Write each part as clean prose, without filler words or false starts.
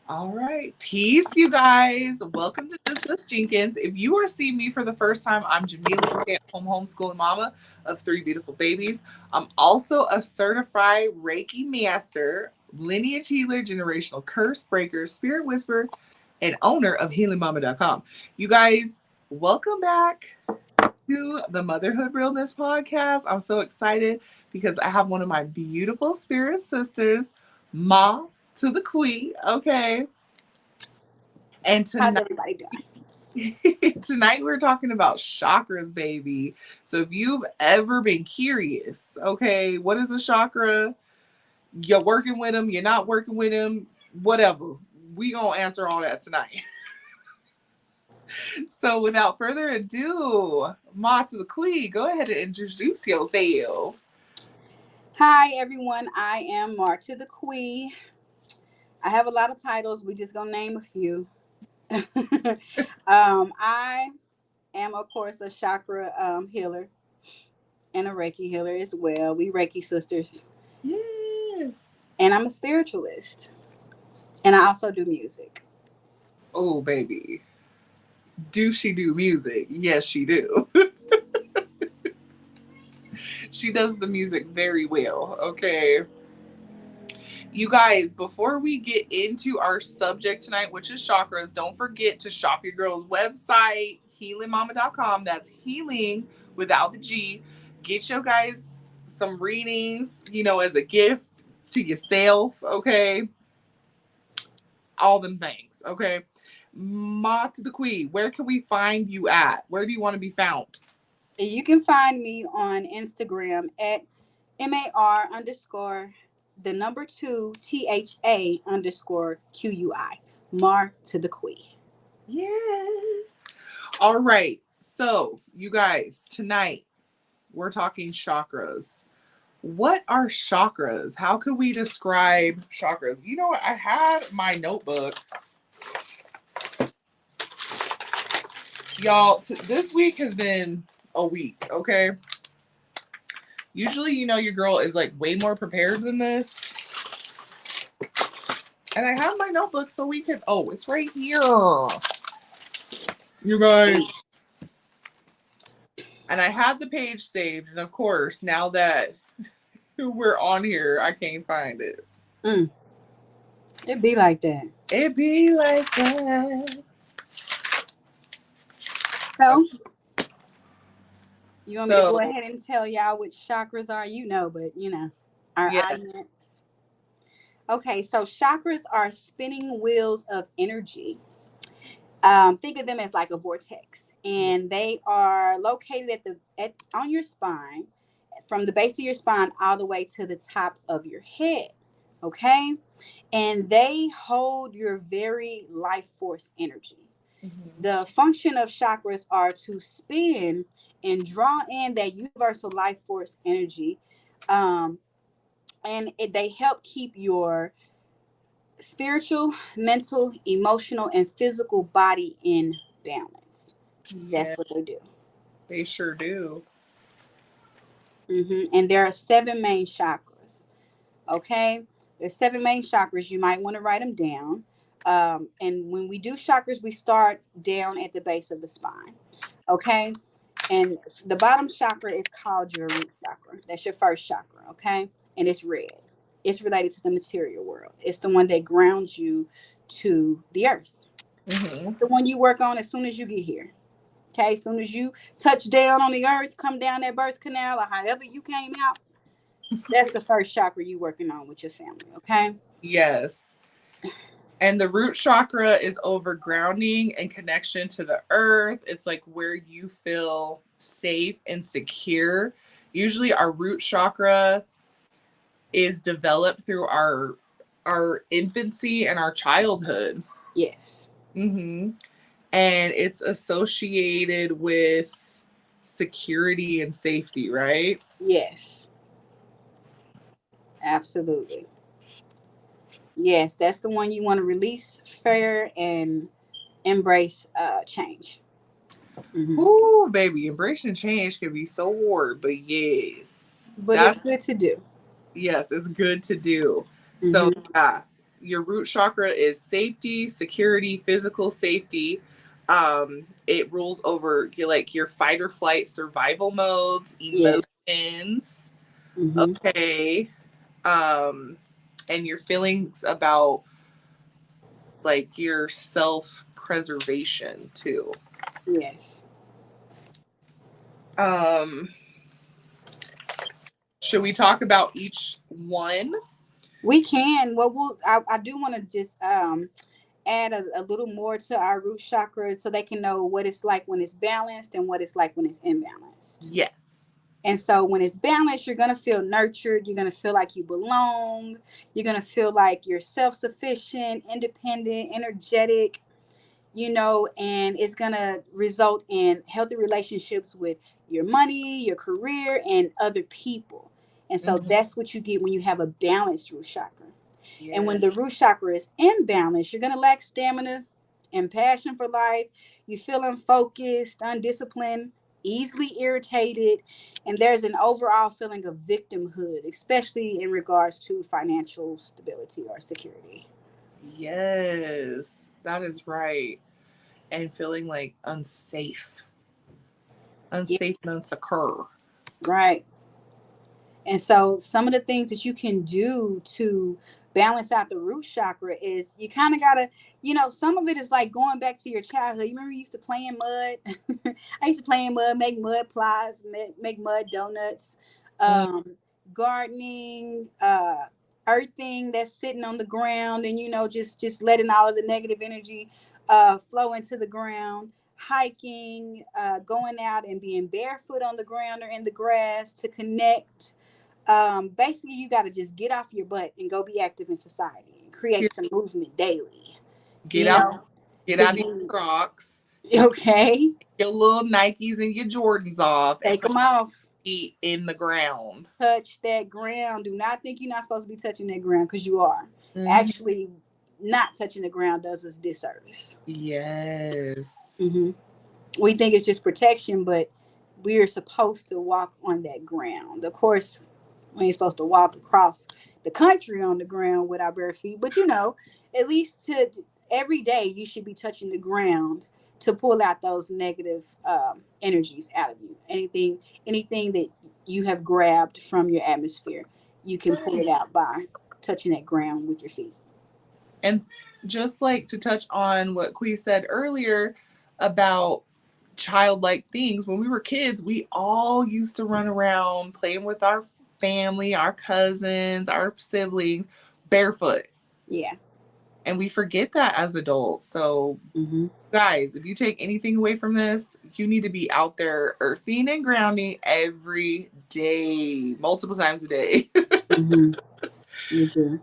All right. Peace, you guys. Welcome to Just Us Jenkins. If you are seeing me for the first time, I'm Jamillah, stay-at-home homeschooling mama of three beautiful babies. I'm also a certified Reiki master, lineage healer, generational curse breaker, spirit whisperer, and owner of healingmama.com. You guys, welcome back to the Motherhood Realness podcast. I'm so excited because I have one of my beautiful spirit sisters, Ma to the Queen, okay? And How's tonight, everybody doing? tonight we're talking about chakras, baby. So if you've ever been curious, okay, what is a chakra? You're working with them, you're not working with them, whatever. We gonna answer all that tonight. So without further ado, Ma to the Queen, go ahead and introduce yourself. Hi, everyone. I am Marta the Queen. I have a lot of titles. We just gonna name a few. I am, of course, a chakra healer and a Reiki healer as well. We Reiki sisters. Yes. And I'm a spiritualist. And I also do music. Oh, baby. Do she do music? Yes, she do. She does the music very well, okay? You guys, before we get into our subject tonight, which is chakras, don't forget to shop your girl's website, healingmama.com. That's healing without the G. Get your guys some readings, as a gift to yourself, okay? All them things, okay? Ma to the Queen, where can we find you at? Where do you want to be found? You can find me on Instagram at MAR_2THA_QUI. Mar to the Queen. Yes. All right. So, you guys, tonight we're talking chakras. What are chakras? How can we describe chakras? You know what? I had my notebook. Y'all, this week has been a week, okay? Usually, your girl is like way more prepared than this. And I have my notebook so we can, it's right here. You guys. And I had the page saved. And of course, now that we're on here, I can't find it. It be like that. It be like that. So, you want me to go ahead and tell y'all which chakras are? But our audience. Okay, so chakras are spinning wheels of energy. Think of them as like a vortex, and they are located on your spine, from the base of your spine all the way to the top of your head. Okay, and they hold your very life force energy. Mm-hmm. The function of chakras are to spin and draw in that universal life force energy, and they help keep your spiritual, mental, emotional, and physical body in balance. That's what they do. They sure do. Mm-hmm. And there are 7 main chakras. Okay, there's 7 main chakras. You might want to write them down. And when we do chakras, we start down at the base of the spine. Okay, and the bottom chakra is called your root chakra. That's your first chakra. Okay, and it's red. It's related to the material world. It's the one that grounds you to the earth. Mm-hmm. It's the one you work on as soon as you get here. Okay, as soon as you touch down on the earth, come down that birth canal, or however you came out, that's the first chakra you working on with your family. Okay. Yes. And the root chakra is over grounding and connection to the earth. It's like where you feel safe and secure. Usually our root chakra is developed through our infancy and our childhood. Yes. Mm-hmm. And it's associated with security and safety, right? Yes. Absolutely. Yes, that's the one you want to release, fear, and embrace change. Mm-hmm. Ooh, baby, embracing change can be so hard, but yes. But it's good to do. Yes, it's good to do. Mm-hmm. So, yeah. your root chakra is safety, security, physical safety. It rules over your fight or flight survival modes, Yes. emotions. Mm-hmm. Okay. Um, and your feelings about like your self preservation too. Yes. Um, should we talk about each one? We can. Well, I do want to just add a little more to our root chakra so they can know what it's like when it's balanced and what it's like when it's imbalanced. Yes. And so when it's balanced, you're going to feel nurtured. You're going to feel like you belong. You're going to feel like you're self sufficient, independent, energetic, and it's going to result in healthy relationships with your money, your career, and other people. And so Mm-hmm. that's what you get when you have a balanced root chakra. And Yeah. when the root chakra is imbalanced, you're going to lack stamina and passion for life. You feel unfocused, undisciplined, easily irritated, and there's an overall feeling of victimhood, especially in regards to financial stability or security. Yes, that is right. And feeling like unsafe, Yeah, unsafe and unsecure. right. And so some of the things that you can do to balance out the root chakra is you kind of got to, some of it is like going back to your childhood. You remember you used to play in mud? I used to play in mud, make mud pies, make mud donuts, Mm, um, gardening, earthing that's sitting on the ground and, just letting all of the negative energy flow into the ground. Hiking, going out and being barefoot on the ground or in the grass to connect. Basically you got to just get off your butt and go be active in society and create some movement daily, get you out, know get because out of your Crocs, okay, your little Nikes and your Jordans off, and take put them off, your feet in the ground. touch that ground. Do not think you're not supposed to be touching that ground, because you are. Hmm. Actually, not touching the ground does us disservice. Yes. Hmm. We think it's just protection, but we are supposed to walk on that ground. Of course, we ain't supposed to walk across the country on the ground with our bare feet, but at least to every day you should be touching the ground to pull out those negative energies out of you. Anything that you have grabbed from your atmosphere, you can pull it Right. out by touching that ground with your feet. And just like to touch on what Quee said earlier about childlike things, when we were kids, we all used to run around playing with our family, our cousins, our siblings, barefoot. Yeah. And we forget that as adults. So, Hmm. guys, if you take anything away from this, you need to be out there earthing and grounding every day, multiple times a day. Hmm. You do.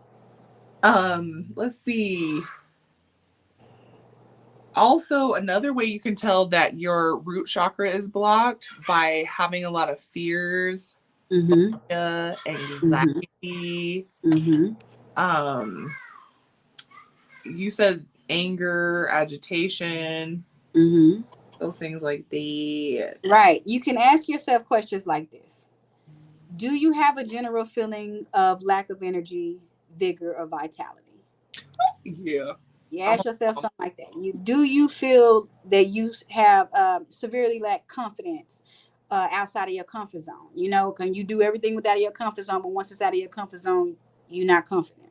Let's see. Also, another way you can tell that your root chakra is blocked by having a lot of fears, Hmm. Hmm. anxiety. Hmm. Um, you said anger, agitation, Hmm. those things like that. Right. You can ask yourself questions like this. Do you have a general feeling of lack of energy, vigor, or vitality? Yeah. You I'm ask yourself something like that. Do you feel that you have severely lack confidence outside of your comfort zone? Can you do everything without your comfort zone, but once it's out of your comfort zone, you're not confident?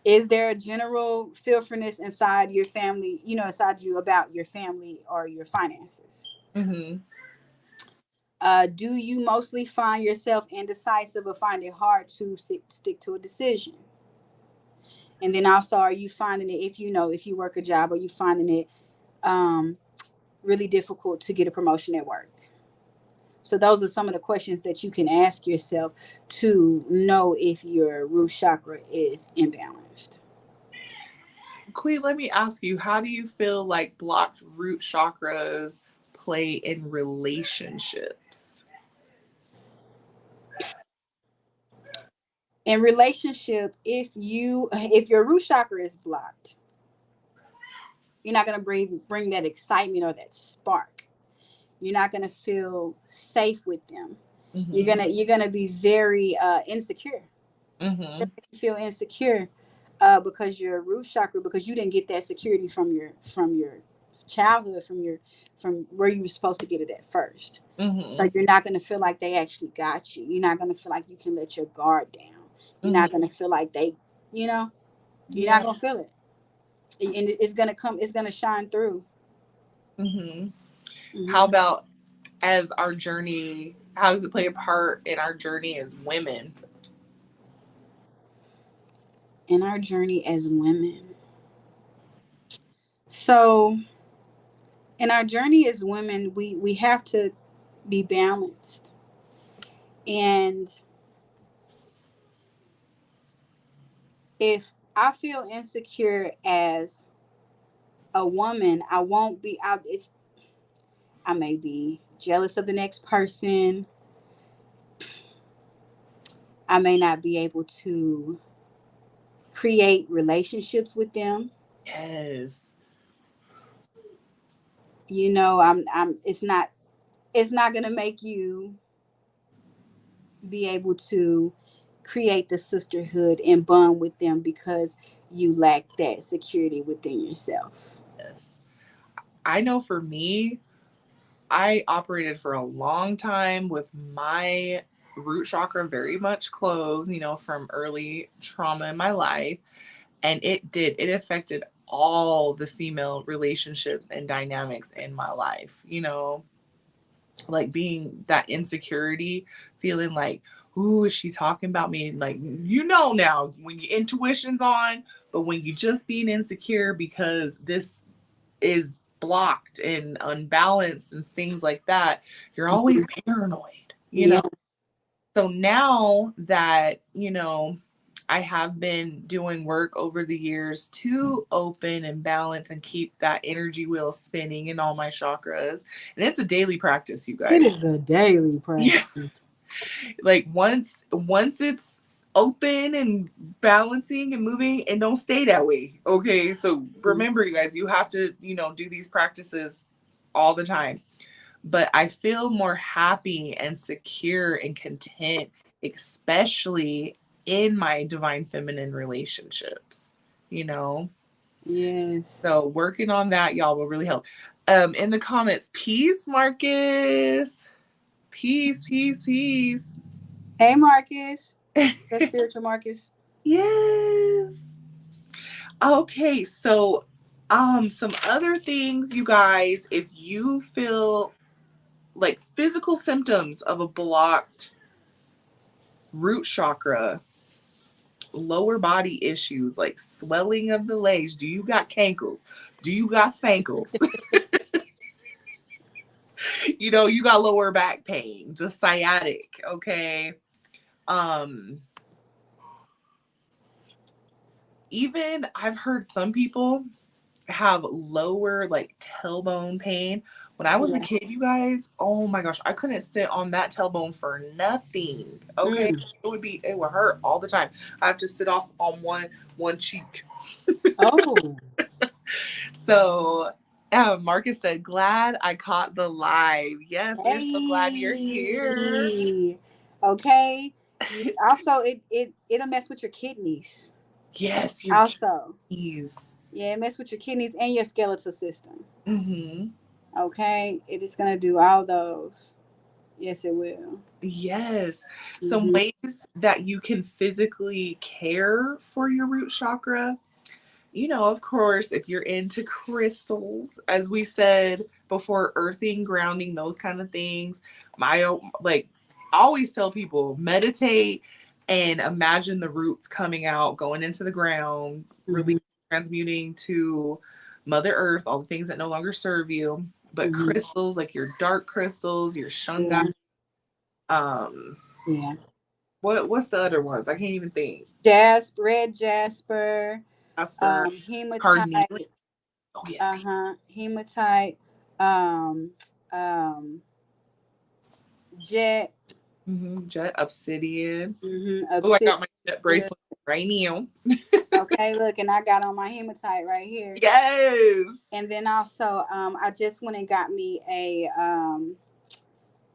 Is there a general fearfulness inside your family, inside you about your family or your finances? hmm Do you mostly find yourself indecisive or find it hard to stick to a decision? And then also, are you finding it, if you work a job, are you finding it um, really difficult to get a promotion at work? So those are some of the questions that you can ask yourself to know if your root chakra is imbalanced. Queen, let me ask you, how do you feel like blocked root chakras play in relationships? In relationship, if your root chakra is blocked, you're not going to bring that excitement or that spark. You're not going to feel safe with them. You're Hmm gonna be very insecure. hmm You feel insecure because your root chakra, because you didn't get that security from your childhood, from where you were supposed to get it at first. Mm-hmm. So you're not going to feel like they actually got you. You're not going to feel like you can let your guard down. You're Mm-hmm. not going to feel like they, you know, you're Yeah. not going to feel it. And it's going to come, it's going to shine through. Mm-hmm. How Hmm. about as our journey, how does it play a part in our journey as women? In our journey as women. So in our journey as women, we have to be balanced. And if I feel insecure as a woman, I won't be out. I may be jealous of the next person. I may not be able to create relationships with them. Yes. It's not going to make you be able to create the sisterhood and bond with them because you lack that security within yourself. Yes. I know for me, I operated for a long time with my root chakra very much closed, from early trauma in my life. And it affected all the female relationships and dynamics in my life, like being that insecurity, feeling like, ooh, is she talking about me? Like, now when your intuition's on, but when you just being insecure because this is blocked and unbalanced and things like that, you're always paranoid, Yeah. So now that, I have been doing work over the years to open and balance and keep that energy wheel spinning in all my chakras. And it's a daily practice, you It guys. is a daily Yeah. practice. Like once it's open and balancing and moving, and don't stay that way. Okay. So remember, you guys, you have to, do these practices all the time. But I feel more happy and secure and content, especially in my divine feminine relationships, you know? Yes. So working on that, y'all, will really help. In the comments, peace, Marcus. Peace, peace, peace. Hey, Marcus. That's spiritual Marcus. Yes. Okay, so some other things, you guys, if you feel like physical symptoms of a blocked root chakra, lower body issues like swelling of the legs. Do you got cankles? Do you got fankles? You got lower back pain, the sciatic, okay? Um Even I've heard some people have lower like tailbone pain. When I was a Yeah. kid, you guys, oh my gosh, I couldn't sit on that tailbone for nothing. Okay? Mm. It would hurt all the time. I have to sit off on one cheek. Oh. So, Marcus said, "Glad I caught the live." Yes, we're so glad you're here. Hey. Okay. Also, it'll mess with your kidneys. Yes, your Also, keys. yeah, it mess with your kidneys and your skeletal system. Mm-hmm. Okay, it is gonna do all those. Yes, it will. Yes. Some Hmm. ways that you can physically care for your root chakra. Of course, if you're into crystals, as we said before, earthing, grounding, those kind of things. Like, I always tell people, meditate and imagine the roots coming out, going into the ground, Hmm. releasing, transmuting to Mother Earth, all the things that no longer serve you. But Hmm. crystals, like your dark crystals, your shungite, Yeah. um, Yeah. what's the other ones? I can't even think. Red jasper, Jasper, carnelian. hematite, Oh yes, hematite, um, um, jet, Jet obsidian. Oh, I obsidian. got my jet bracelet right now. Okay, look, and I got on my hematite right here. Yes. And then also, I just went and got me a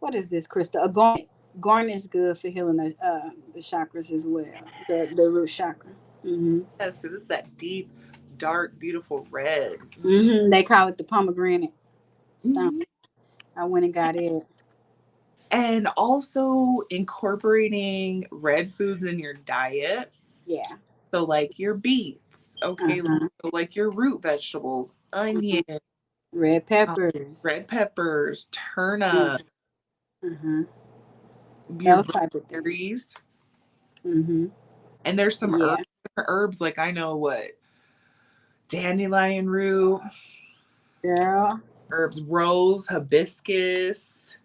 what is this crystal? A garnet. Garnet is good for healing the chakras as well, the root chakra. Mm-hmm. Yes, because it's that deep, dark, beautiful red. Mm-hmm. They call it the pomegranate stone. Mm-hmm. I went and got it. And also incorporating red foods in your diet. Yeah. So, like your beets, okay, Uh-huh. so like your root vegetables, onion, Uh-huh. Red um, peppers. red peppers, Mm. turnip, Uh-huh. your Those type of things. berries. Mm-hmm. And there's some Yeah. herbs like I know what dandelion root, Girl. herbs, rose, hibiscus,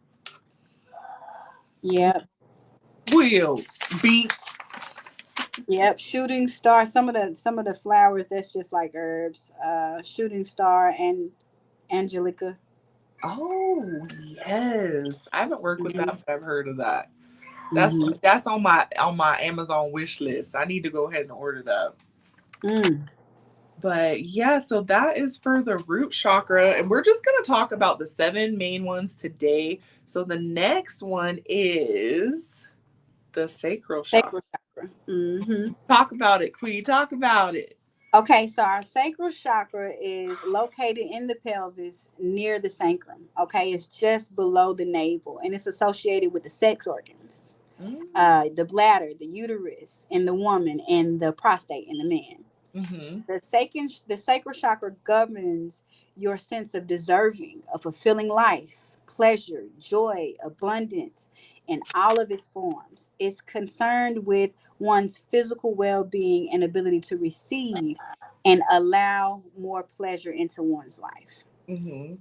Yep. wheels, beets. Yep. Shooting star. Some of the flowers that's just like herbs. Shooting star and angelica. Oh yes, I haven't worked with Mm-hmm. that, but I've heard of that. That's Mm-hmm. that's on my Amazon wish list. I need to go ahead and order that. Mm. But yeah, so that is for the root chakra, and we're just gonna talk about the seven main ones today. So the next one is the sacral chakra. Sacral chakra. Mm-hmm. Talk about it, Queen. Talk about it. Okay, so our sacral chakra is located in the pelvis near the sacrum. Okay, it's just below the navel and it's associated with the sex organs, the bladder, the uterus in the woman, and the prostate in the man. Mm-hmm. The sacral chakra governs your sense of deserving, a fulfilling life, pleasure, joy, abundance, in all of its forms. It's concerned with one's physical well being and ability to receive and allow more pleasure into one's life. Mm-hmm.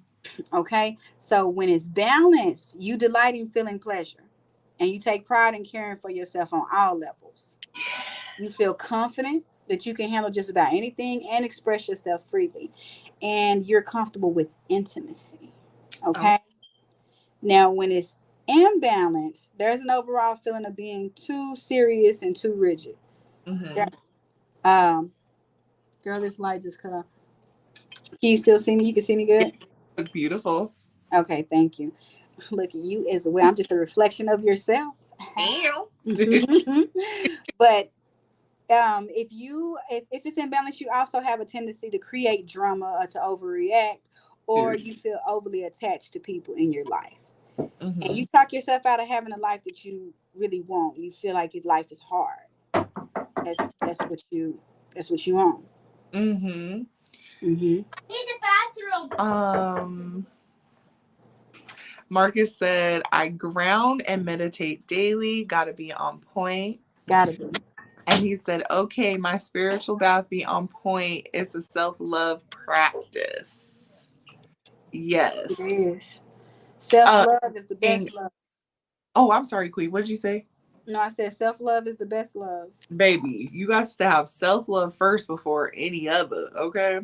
Okay. So when it's balanced, you delight in feeling pleasure and you take pride in caring for yourself on all levels. You Yes. feel confident that you can handle just about anything and express yourself freely. And you're comfortable with intimacy. Oh. Okay. Now, when it's imbalanced, there's an overall feeling of being too serious and too rigid. Yeah. Mm-hmm. Girl, this light just cut off. Can you still see me? You can see me Yeah, good? you look beautiful. Okay, thank you. Look at you as well. I'm just a reflection of yourself. Ew. But if it's imbalanced, you also have a tendency to create drama or to overreact, or Period. you feel overly attached to people in your life, and Mm-hmm. you talk yourself out of having a life that you really want. You feel like your life is hard. That's what you want. Mm-hmm. Mm-hmm. Um, Marcus said, I ground and meditate daily, gotta be on point. Gotta be. And he said, okay, my spiritual bath be on point. It's a self-love practice. It Yes. is. Self Uh love is the and- best love. oh, I'm sorry, Queen. What did you say? No, I said self love is the best love. Baby, you got to have self-love first before any other, okay?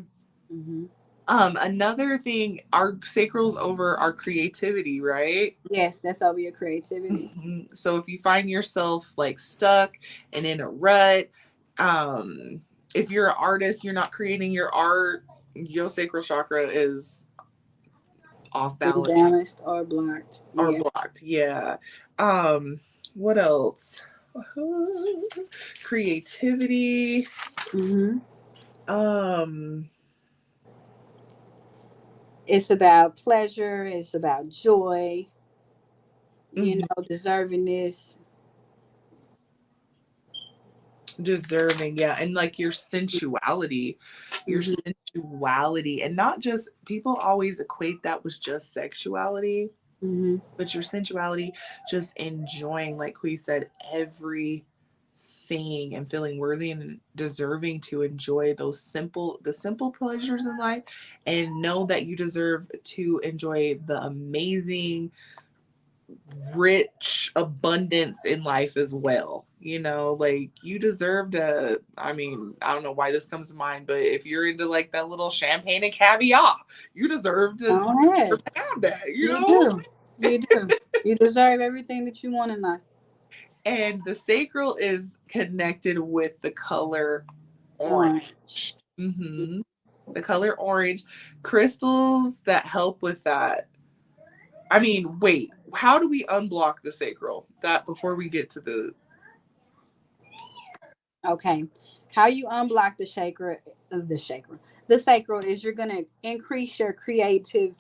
Mm-hmm. Another thing, our sacral's over our creativity, right? Yes, that's over your creativity. So if you find yourself like stuck and in a rut, um, if you're an artist, you're not creating your art, your sacral chakra is off balance Imbalanced or blocked. or Yeah. blocked. Yeah. Um, what else? Creativity. Mm-hmm. Um, It's about pleasure. It's about joy. mhm, Deservingness. deserving, yeah, and like your Mm-hmm. sensuality, and not just people always equate that with just sexuality, Mm-hmm. but your sensuality, just enjoying, like we said, everything and feeling worthy and deserving to enjoy the simple pleasures in life, and know that you deserve to enjoy the amazing rich abundance in life as well. Like you deserve to, I mean, I don't know why this comes to mind, but if you're into like that little champagne and caviar, you deserve to Go ahead. have that, You do. You do. You deserve everything that you want in life. And the sacral is connected with the color Orange. orange. Hmm. The color orange, crystals that help with that. I mean, wait, how do we unblock the sacral? That before we get to the Okay. How you unblock the sacral is you're going to increase your creative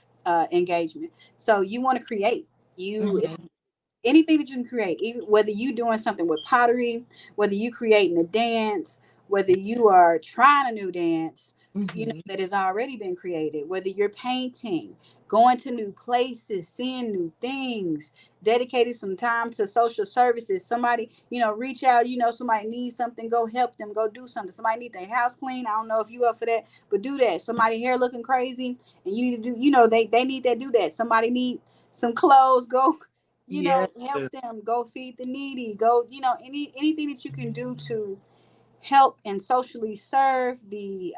engagement. So you want to create. You Mm-hmm. anything that you can create, even whether you doing something with pottery, whether you creating a dance, whether you are trying a new dance, Mm-hmm. that has already been created, whether you're painting, going to new places, seeing new things, dedicating some time to social services. Somebody, reach out, somebody needs something, go help them, go do something. Somebody need their house clean. I don't know if you up for that, but do that. Somebody hair looking crazy and you need to do, they need that, do that. Somebody need some clothes, go Yes. help them, go feed the needy, go, anything that you can do to help and socially serve the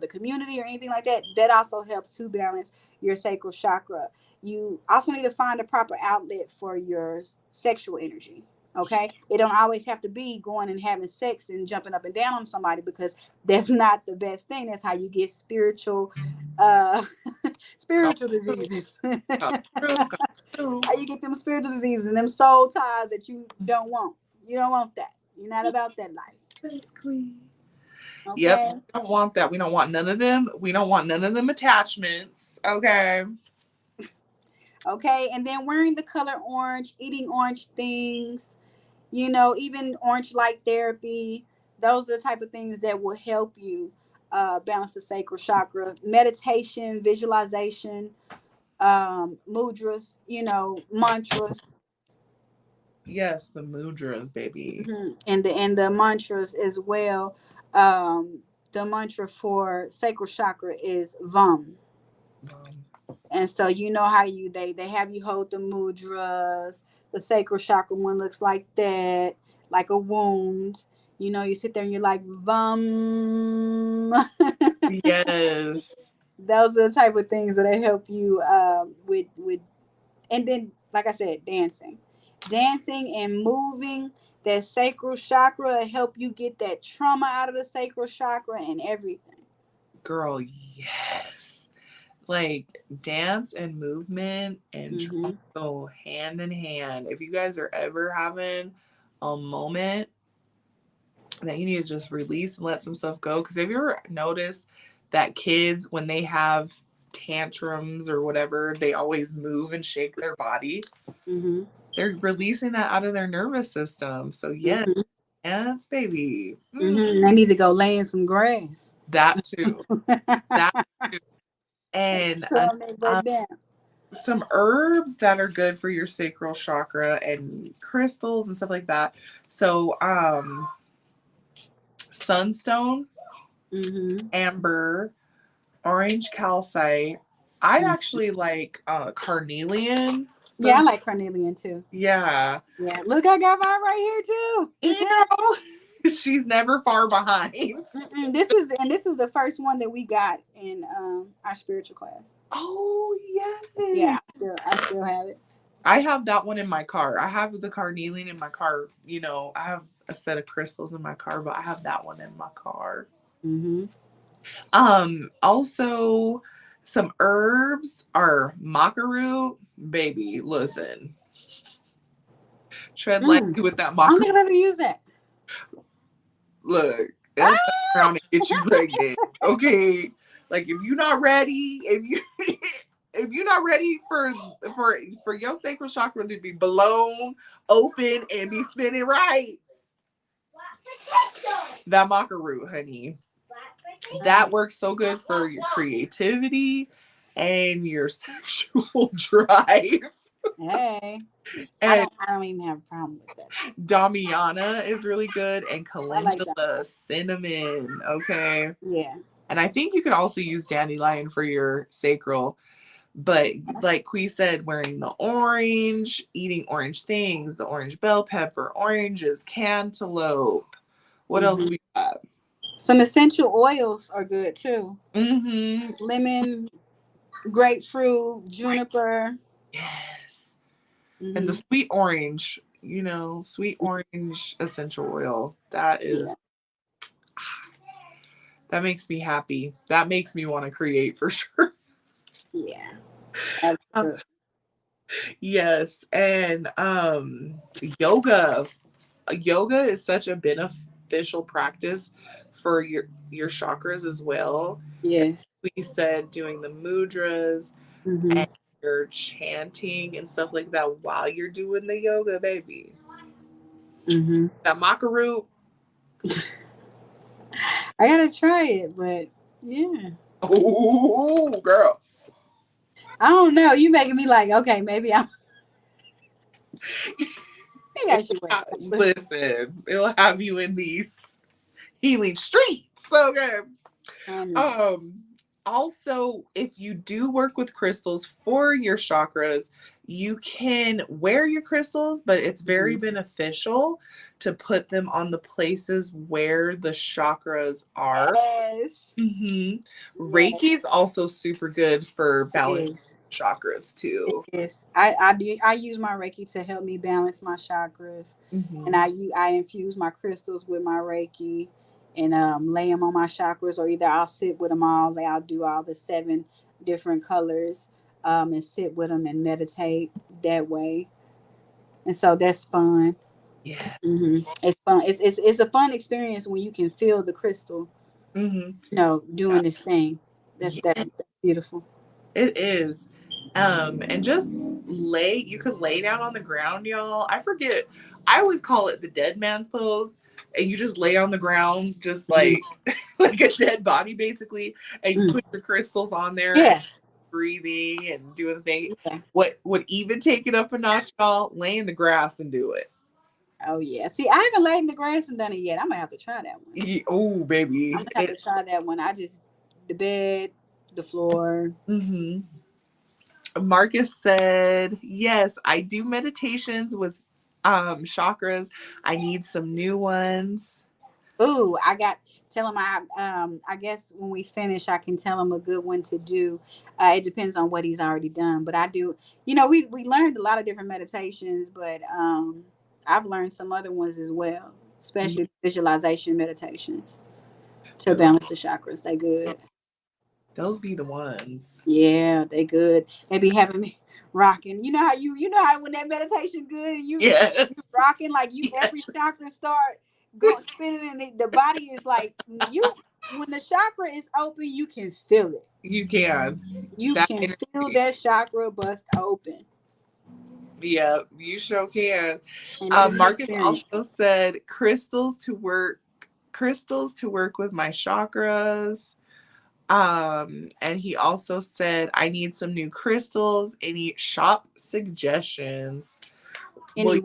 community or anything like that, that also helps to balance your sacral chakra. You also need to find a proper outlet for your sexual energy. Okay, it don't always have to be going and having sex and jumping up and down on somebody, because that's not the best thing. That's how you get spiritual uh Come spiritual through. diseases. Come through. Come through. How you get them spiritual diseases and them soul ties that you don't want. You don't want that. You're not about that life. Yes, queen. Yep. We Okay. don't want that. We don't want none of them. We don't want none of them attachments. Okay. Okay. And then wearing the color orange, eating orange things, even orange light therapy. Those are the type of things that will help you balance the sacral chakra. Meditation, visualization, mudras, mantras. Yes, the mudras, baby. And the mantras as well. Um, the mantra for sacral chakra is VAM. Um, And so you know how they have you hold the mudras. The sacral chakra one looks like that, like a wound. You sit there and you're like VAM. yes. Those are the type of things that help you with. And then, like I said, dancing and moving that sacral chakra help you get that trauma out of the sacral chakra and everything. Girl, yes. Like dance and movement and Mm-hmm. trauma go hand in hand. If you guys are ever having a moment that you need to just release and let some stuff go, because have you ever noticed that kids, when they have tantrums or whatever, they always move and shake their body? Mm-hmm. They're releasing that out of their nervous system. So yes, Mm-hmm. dance, baby. Mm-hmm. They need to go lay in some grass. That too. That too. And Go make um, that down. some herbs that are good for your sacral chakra and crystals and stuff like that. So sunstone, Mm-hmm. amber, orange calcite. I actually like carnelian Yeah, for I like carnelian too. yeah. Yeah, look, I got mine right here too. Ew. She's never far behind. This is the first one that we got in our spiritual class. Oh Yeah, yes. I still have it. I have that one in my car. I have the carnelian in my car. I have a set of crystals in my car, but I have that one in my car. Mm-hmm. Also some herbs are maca root. Baby, listen. Tread Mm. lightly with that I maca don't root. think I've ever used that. Look, it'll mess Ah! around and get you pregnant. Okay. Like if you're not ready, if you if you're not ready for your sacral chakra to be blown open and be spinning right, that maca root, honey. That works so good for your creativity and your sexual drive. Hey, I And don't. I don't even have a problem with that. Damiana is really good, and I like that. calendula, cinnamon. Okay. Yeah. And I think you could also use dandelion for your sacral. But like Quee said, wearing the orange, eating orange things, the orange bell pepper, oranges, cantaloupe. What else Hmm. we got? Some essential oils are good too. Mm-hmm. Lemon, grapefruit, juniper. Yes. And the Hmm. sweet orange, sweet orange essential oil. Yeah. That makes me happy. That makes me want to create for sure. Yeah. Um, Absolutely. yes. And yoga. Yoga is such a benefit. official practice for your chakras as well. Yes. We said doing the mudras Mm-hmm. and you're chanting and stuff like that while you're doing the yoga, baby. Mm-hmm. That macaroon. I gotta try it, but yeah. Oh, girl. I don't know. You making me like, okay, maybe I should wait. Listen, it'll have you in these healing streets. Okay. Honey. Um, Also, if you do work with crystals for your chakras, you can wear your crystals, but it's very Mhm. beneficial to put them on the places where the chakras are. Yes. hmm Yes, Reiki is also super good for it balancing is. chakras It too. is. I use my Reiki to help me balance my chakras, and hmm I infuse my crystals with my Reiki, and lay them on my chakras, or either I'll sit with them all. I'll do all the 7 different colors, and sit with them and meditate that way. And so that's fun. Yeah. It's fun. It's a fun experience when you can feel the crystal, hmm doing this thing. That's beautiful. It is. And just you could lay down on the ground, y'all. I forget. I always call it the dead man's pose. And you just lay on the ground, just Mhm. like like a dead body, basically. And you Mm. put your crystals on there and Yeah. breathing and doing the thing. Yeah. What would even take it up a notch, y'all? Lay in the grass and do it. Oh yeah. See, I haven't laid in the grass and done it yet. I'm gonna have to try that one. Oh, I'm baby. gonna have to try that one. I just the bed, the floor. Mhm. Marcus said, "Yes, I do meditations with chakras. I need some new ones." Ooh, I got tell him I guess when we finish I can tell him a good one to do. It depends on what he's already done, but I do. We learned a lot of different meditations, but I've learned some other ones as well, Yeah, especially visualization meditations to those, balance the chakras. They good. those be the ones. Yeah, they good. They be having me rocking. You know how when that meditation good and you Yes. rocking like you Yeah, every chakra start going spinning and the body is like you when the chakra is open, you can feel it. you can. You That can feel energy. that chakra bust open. Yeah, you sure can. And it is an Marcus experience. also said crystals to work with my chakras. And he also said I need some new crystals. Any shop suggestions? Well, Any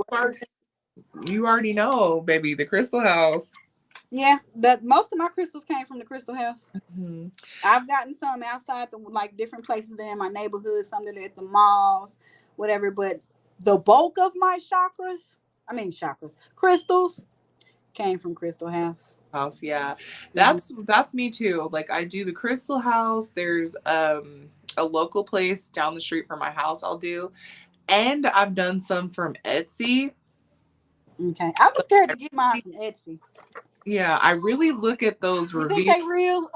you already know, baby, the Crystal House. Yeah, the most of my crystals came from the crystal house. Mhm. I've gotten some outside the like different places in my neighborhood, some that are at the malls, whatever. But the bulk of my crystals came from Crystal House. House, yeah. Hmm. That's me too. Like I do the Crystal House. There's a local place down the street from my house I'll do. And I've done some from Etsy. Okay, I was scared I to get mine really, from Etsy. yeah, I really look at those You think reviews. they real?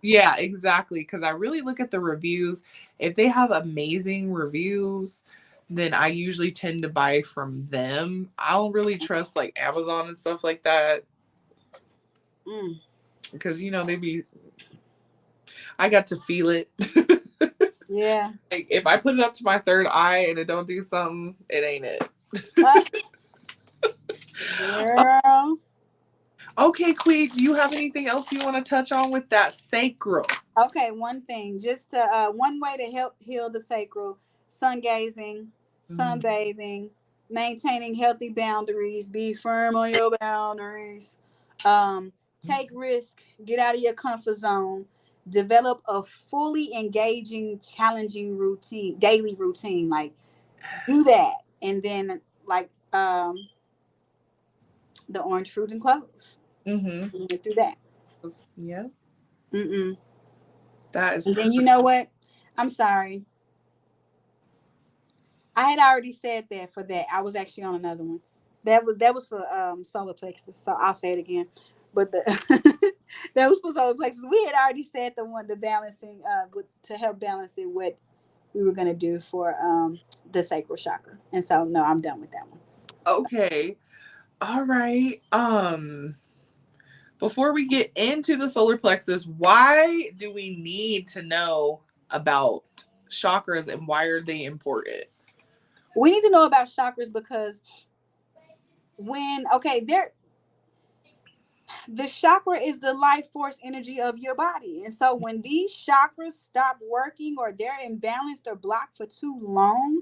Yeah, exactly. Because I really look at the reviews. If they have amazing reviews, then I usually tend to buy from them. I don't really trust like Amazon and stuff like that Mm, because they be. I got to feel it. yeah. Like if I put it up to my third eye and it don't do something, it ain't it. Uh, girl. Okay, Queen, do you have anything else you want to touch on with that sacral? Okay, one thing, just to one way to help heal the sacral: sun gazing, Mhm. sunbathing, maintaining healthy boundaries, be firm on your boundaries, um, take risk, get out of your comfort zone, develop a fully engaging, challenging daily routine. Like do that, and then like the orange fruit and cloves. Mhm. You went through that. Yeah, Mm-mm. that is And then you perfect. know what? I'm sorry. I had already said that for that. I was actually on another one. That was for solar plexus. So I'll say it again. But the that was for solar plexus. We had already said the balancing to help balance it what we were gonna do for the sacral chakra. And so no, I'm done with that one. Okay. All right. Before we get into the solar plexus, why do we need to know about chakras and why are they important? We need to know about chakras because there the chakra is the life force energy of your body. And so when these chakras stop working or they're imbalanced or blocked for too long,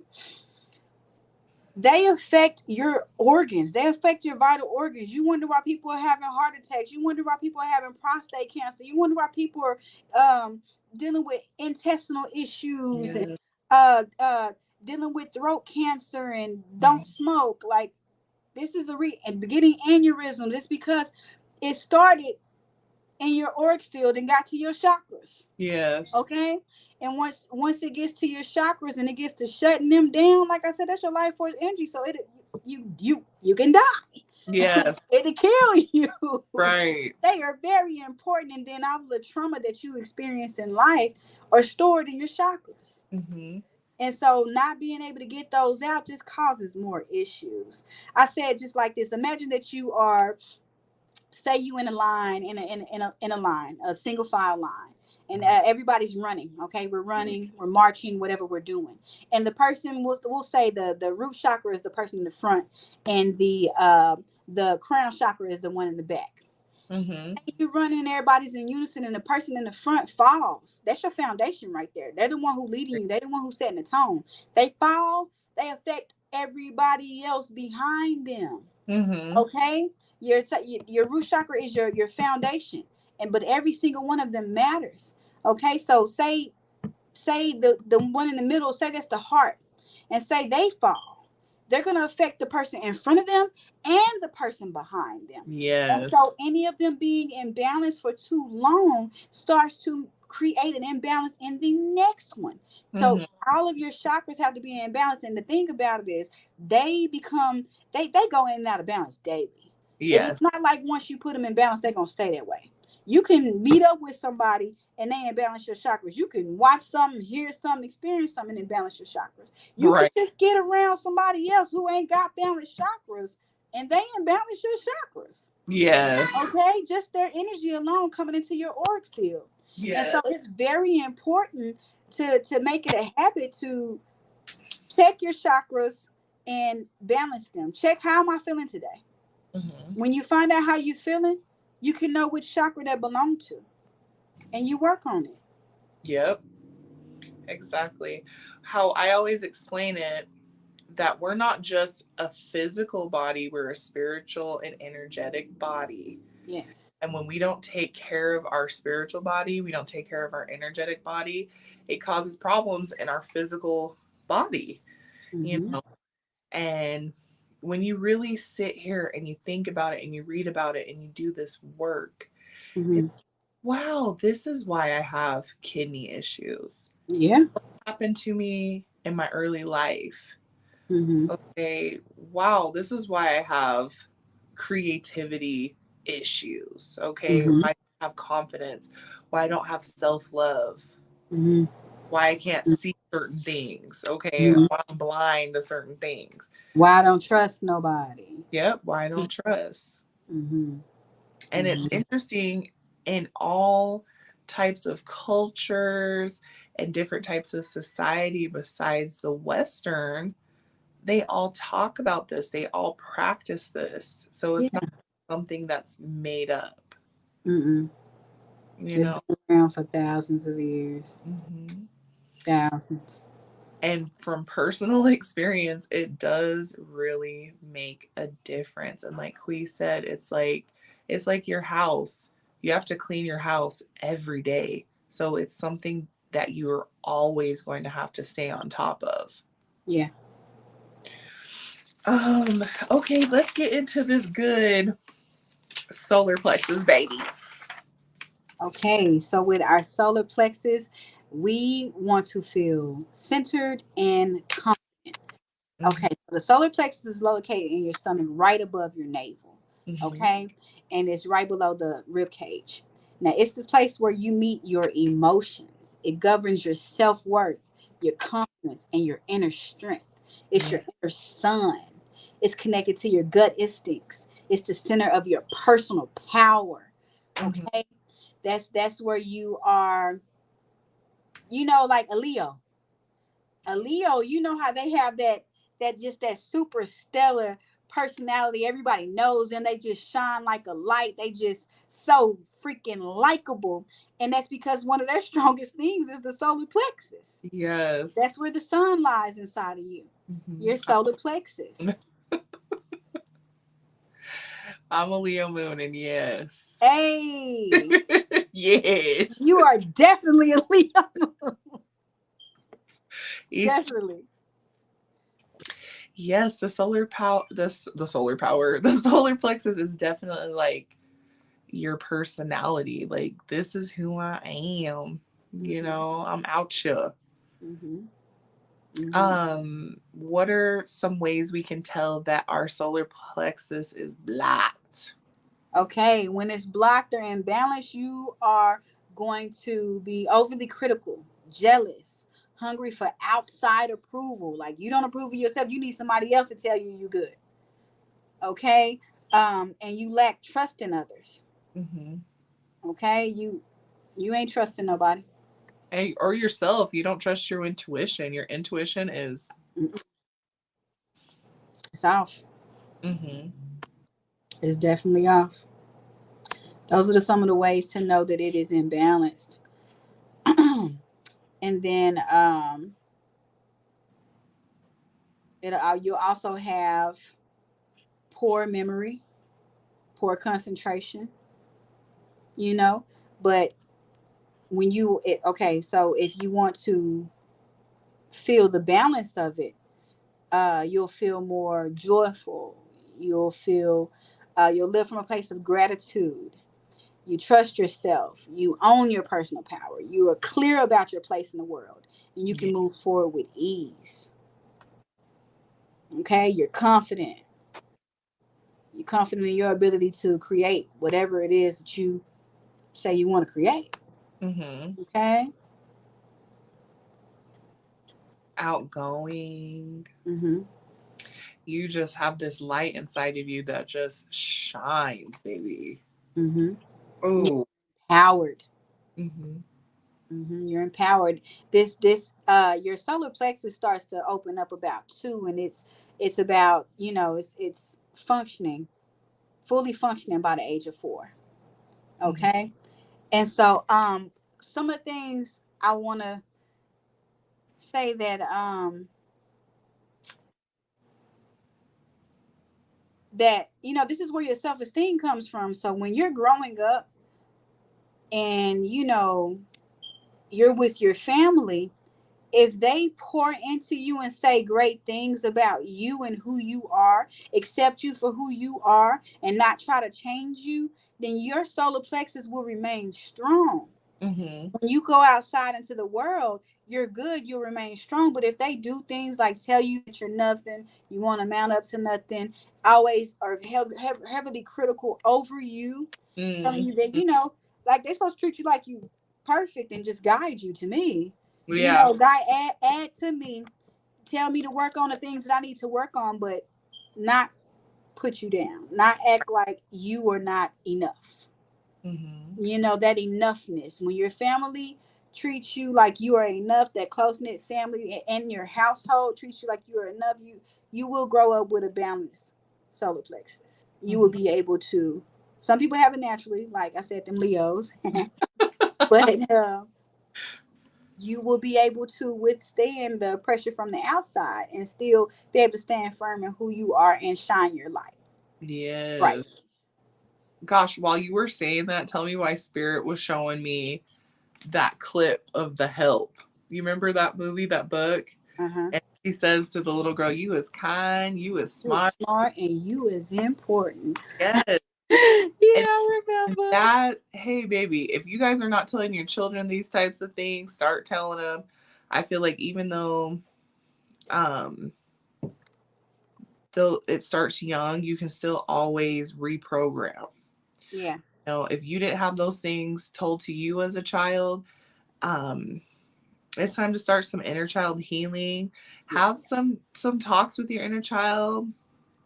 they affect your organs. They affect your vital organs. You wonder why people are having heart attacks. You wonder why people are having prostate cancer. You wonder why people are dealing with intestinal issues and Yeah. dealing with throat cancer and don't smoke. Like, this is and getting aneurysms. It's because it started in your auric field and got to your chakras. Yes. Okay. And once it gets to your chakras and it gets to shutting them down, like I said, that's your life force energy. So you can die. Yes. It'll kill you. Right. They are very important. And then all the trauma that you experience in life are stored in your chakras. Mm-hmm. And so not being able to get those out just causes more issues. I said just like this. Imagine that you are, say you in a line, in a line, a single file line, and everybody's running. Okay, we're running, we're marching, whatever we're doing, and the person will say the root chakra is the person in the front, and the crown chakra is the one in the back. Mm-hmm. You're running and everybody's in unison and the person in the front falls. That's your foundation right there. They're the one who leading you. They're the one who's setting the tone. They fall, they affect everybody else behind them. Mm-hmm. Okay, your root chakra is your foundation, and but every single one of them matters. Okay, so say the one in the middle, say that's the heart, and say they fall, they're going to affect the person in front of them and the person behind them. And Yes. so any of them being imbalanced for too long starts to create an imbalance in the next one. So Mm-hmm. all of your chakras have to be in balance. And the thing about it is they go in and out of balance daily. It's Yes. not like once you put them in balance, they're gonna stay that way. You can meet up with somebody and they imbalance your chakras. You can watch something, hear something, experience something, and imbalance your chakras. You can Right. just get around somebody else who ain't got balanced chakras and they imbalance your chakras. Yes. Okay, just their energy alone coming into your auric field. And Yes. so it's very important to make it a habit to check your chakras and balance them. Check, how am I feeling today? Mm-hmm. When you find out how you're feeling, you can know which chakra that belong to, and you work on it. Yep. Exactly. How I always explain it, that we're not just a physical body, we're a spiritual and energetic body. Yes. And when we don't take care of our spiritual body, we don't take care of our energetic body, it causes problems in our physical body, you Mm-hmm. know. And when you really sit here and you think about it and you read about it and you do this work, Mm-hmm. it's, wow, this is why I have kidney issues. Yeah. Happened to me in my early life. Mm-hmm. Okay, wow, this is why I have creativity issues. Okay, Mm-hmm. why I don't have confidence, why I don't have self love, Mm-hmm. why I can't see certain things. Okay, Mm-hmm. why I'm blind to certain things. Why I don't trust nobody. Yep, why I don't trust. Mm-hmm. And it's Mm-hmm. interesting, in all types of cultures and different types of society besides the Western, they all talk about this. They all practice this. So Yeah. it's not something that's made up, Mm-mm. you It's know? been around for thousands of years. Hmm. Thousands. And from personal experience, it does really make a difference. And like Kui said, it's like your house. You have to clean your house every day. So it's something that you're always going to have to stay on top of. Yeah. Um, okay, let's get into this good solar plexus, baby. Okay. So with our solar plexus, we want to feel centered and calm. Hmm. Okay, so the solar plexus is located in your stomach right above your navel. Hmm. Okay, and it's right below the rib cage. Now, it's this place where you meet your emotions. It governs your self worth, your confidence, and your inner strength. It's Yeah. your inner sun. It's connected to your gut instincts. It's the center of your personal power. Mm-hmm. Okay, that's where you are. You know, like a Leo, you know how they have that super stellar personality. Everybody knows them. They just shine like a light. They just so freaking likable. And that's because one of their strongest things is the solar plexus. That's Yes. where the sun lies inside of you. Mm-hmm. Your solar plexus. I'm a Leo moon, and yes. Hey, Yes. you are definitely a Leo. East. Definitely. Yes, the solar power. The solar power. The solar plexus is definitely like your personality. Like, this is who I am. You Mm-hmm. know, I'm out here. Mm-hmm. Mm-hmm. What are some ways we can tell that our solar plexus is blocked? Okay, when it's blocked or imbalanced, you are going to be overly critical, jealous, hungry for outside approval. Like you don't approve of yourself, you need somebody else to tell you you're good. Okay, and you lack trust in others. Mm-hmm. Okay, you ain't trusting nobody. Or yourself. You don't trust your intuition. Your intuition is. Mm-mm. It's off. Mm-hmm. It's definitely off. Those are some of the ways to know that it is imbalanced. And then you'll also have poor memory, poor concentration, you know. But okay, so if you want to feel the balance of it, you'll feel more joyful. You'll feel, you'll live from a place of gratitude. You trust yourself. You own your personal power. You are clear about your place in the world, and you Yeah. can move forward with ease. Okay, you're confident. You're confident in your ability to create whatever it is that you say you want to create. Mm-hmm. Okay. Outgoing. Mm-hmm. You just have this light inside of you that just shines, baby. Mm-hmm. You're Oh. empowered. Mm-hmm. You're empowered. Your solar plexus starts to open up about 2, and it's about, it's functioning, fully functioning by the age of 4. Mm-hmm. Okay, and so some of the things I want to say that this is where your self esteem comes from. So when you're growing up and you're with your family, if they pour into you and say great things about you and who you are, accept you for who you are, and not try to change you, then your solar plexus will remain strong. Mm-hmm. When you go outside into the world, you're good, you'll remain strong. But if they do things like tell you that you're nothing, you want to mount up to nothing, always are heavily critical over you, telling Mm. you that, like they're supposed to treat you like you perfect and just guide you to me. Yeah. Guy, add to me, tell me to work on the things that I need to work on, but not put you down, not act like you are not enough. Mm-hmm. That enoughness. When your family treats you like you are enough, that close knit family and your household treats you like you are enough, you will grow up with a balanced solar plexus. You will Mm-hmm. be able to. Some people have it naturally, like I said, them Leos, but you will be able to withstand the pressure from the outside and still be able to stand firm in who you are and shine your light. Yes. Right. Gosh, while you were saying that, tell me why Spirit was showing me that clip of The Help. You remember that movie, that book? Uh huh. And he says to the little girl, "You is kind, you is You smart." smart and you is important. Yes. Yeah, And, I and remember. that, hey, baby, if you guys are not telling your children these types of things, start telling them. I feel like even though um though it starts young, you can still always reprogram. Yeah. If you didn't have those things told to you as a child, um, it's time to start some inner child healing. Yeah. Have some talks with your inner child.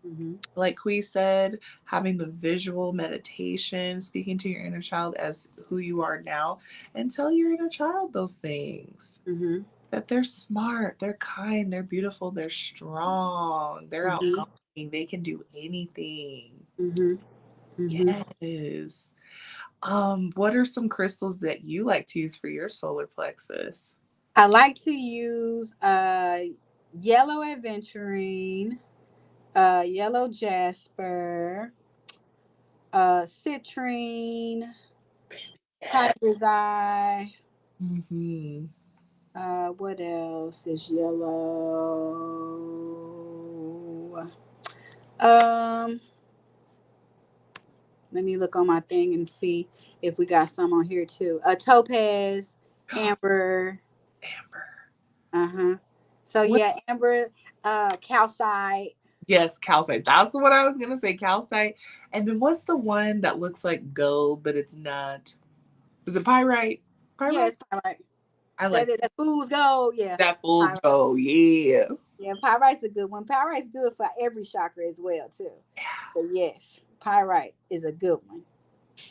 Mm-hmm. Like Kui said, having the visual meditation, speaking to your inner child as who you are now, and tell your inner child those things. Mm-hmm. That they're smart, they're kind, they're beautiful, they're strong, they're Mm-hmm. outgoing, they can do anything. Mm-hmm. Mm-hmm. Yes. What are some crystals that you like to use for your solar plexus? I like to use yellow aventurine, yellow jasper, citrine, tiger's eye. Mm-hmm. What else is yellow? Um, Let me look on my thing and see if we got some on here too. Topaz, amber. Amber. Uh-huh. So What? yeah, amber, calcite. Yes, calcite. That's what I was gonna say, calcite. And then what's the one that looks like gold, but it's not? Is it pyrite? Yeah, Pyrite? it's pyrite. I like That fool's gold. Yeah, that fool's pyrite. gold. Yeah. Yeah, pyrite's a good one. Pyrite's good for every chakra as well too. But yes, pyrite is a good one.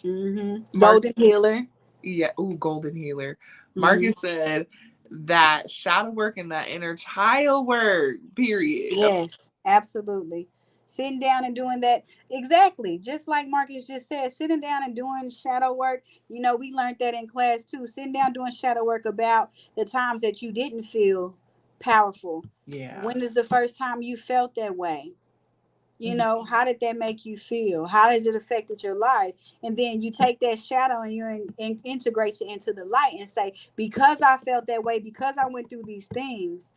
Mm-hmm. Mark, Golden healer. yeah, ooh, golden healer. Mm-hmm. Marcus said that shadow work and that inner child work, period. Yes, absolutely. Sitting down and doing that. Exactly. Just like Marcus just said, sitting down and doing shadow work. You know, we learned that in class too. Sitting down doing shadow work about the times that you didn't feel powerful. Yeah. When is the first time you felt that way? You Mhm. know, how did that make you feel? How has it affected your life? And then you take that shadow and you integrate it into the light and say, because I felt that way, because I went through these things,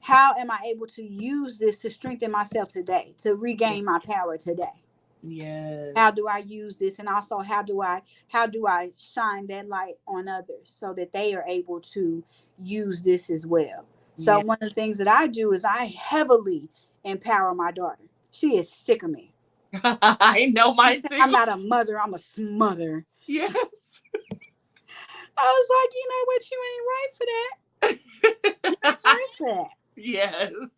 how am I able to use this to strengthen myself today, to Yeah. regain my power today? How Yes. do I use this, and also how do I shine that light on others so that they are able to use this as well? So Yeah. one of the things that I do is I heavily empower my daughter. She is sick of me. I know She mine said, too. I'm not a mother, I'm a smother. Yes. I was like, you know what, you ain't right for that. You ain't right for that. Yes.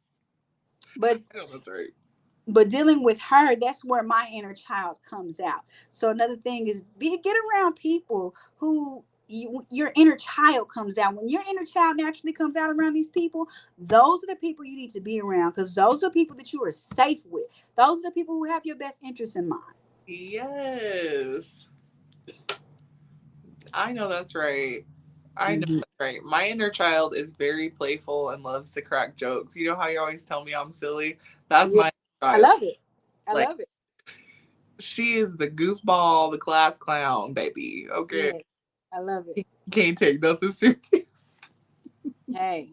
But I know that's right. dealing with her, that's where my inner child comes out. So another thing is get around people who your inner child comes out. When your inner child naturally comes out around these people, those are the people you need to be around, because those are the people that you are safe with. Those are the people who have your best interests in mind. Yes. I know that's right. I know Mhm. that's right. My inner child is very playful and loves to crack jokes. You know how you always tell me I'm silly? That's Yeah, my I child. love it. I Like, love it. she is the goofball, the class clown, baby. Okay. Yeah, I love it. Can't take nothing serious. Hey,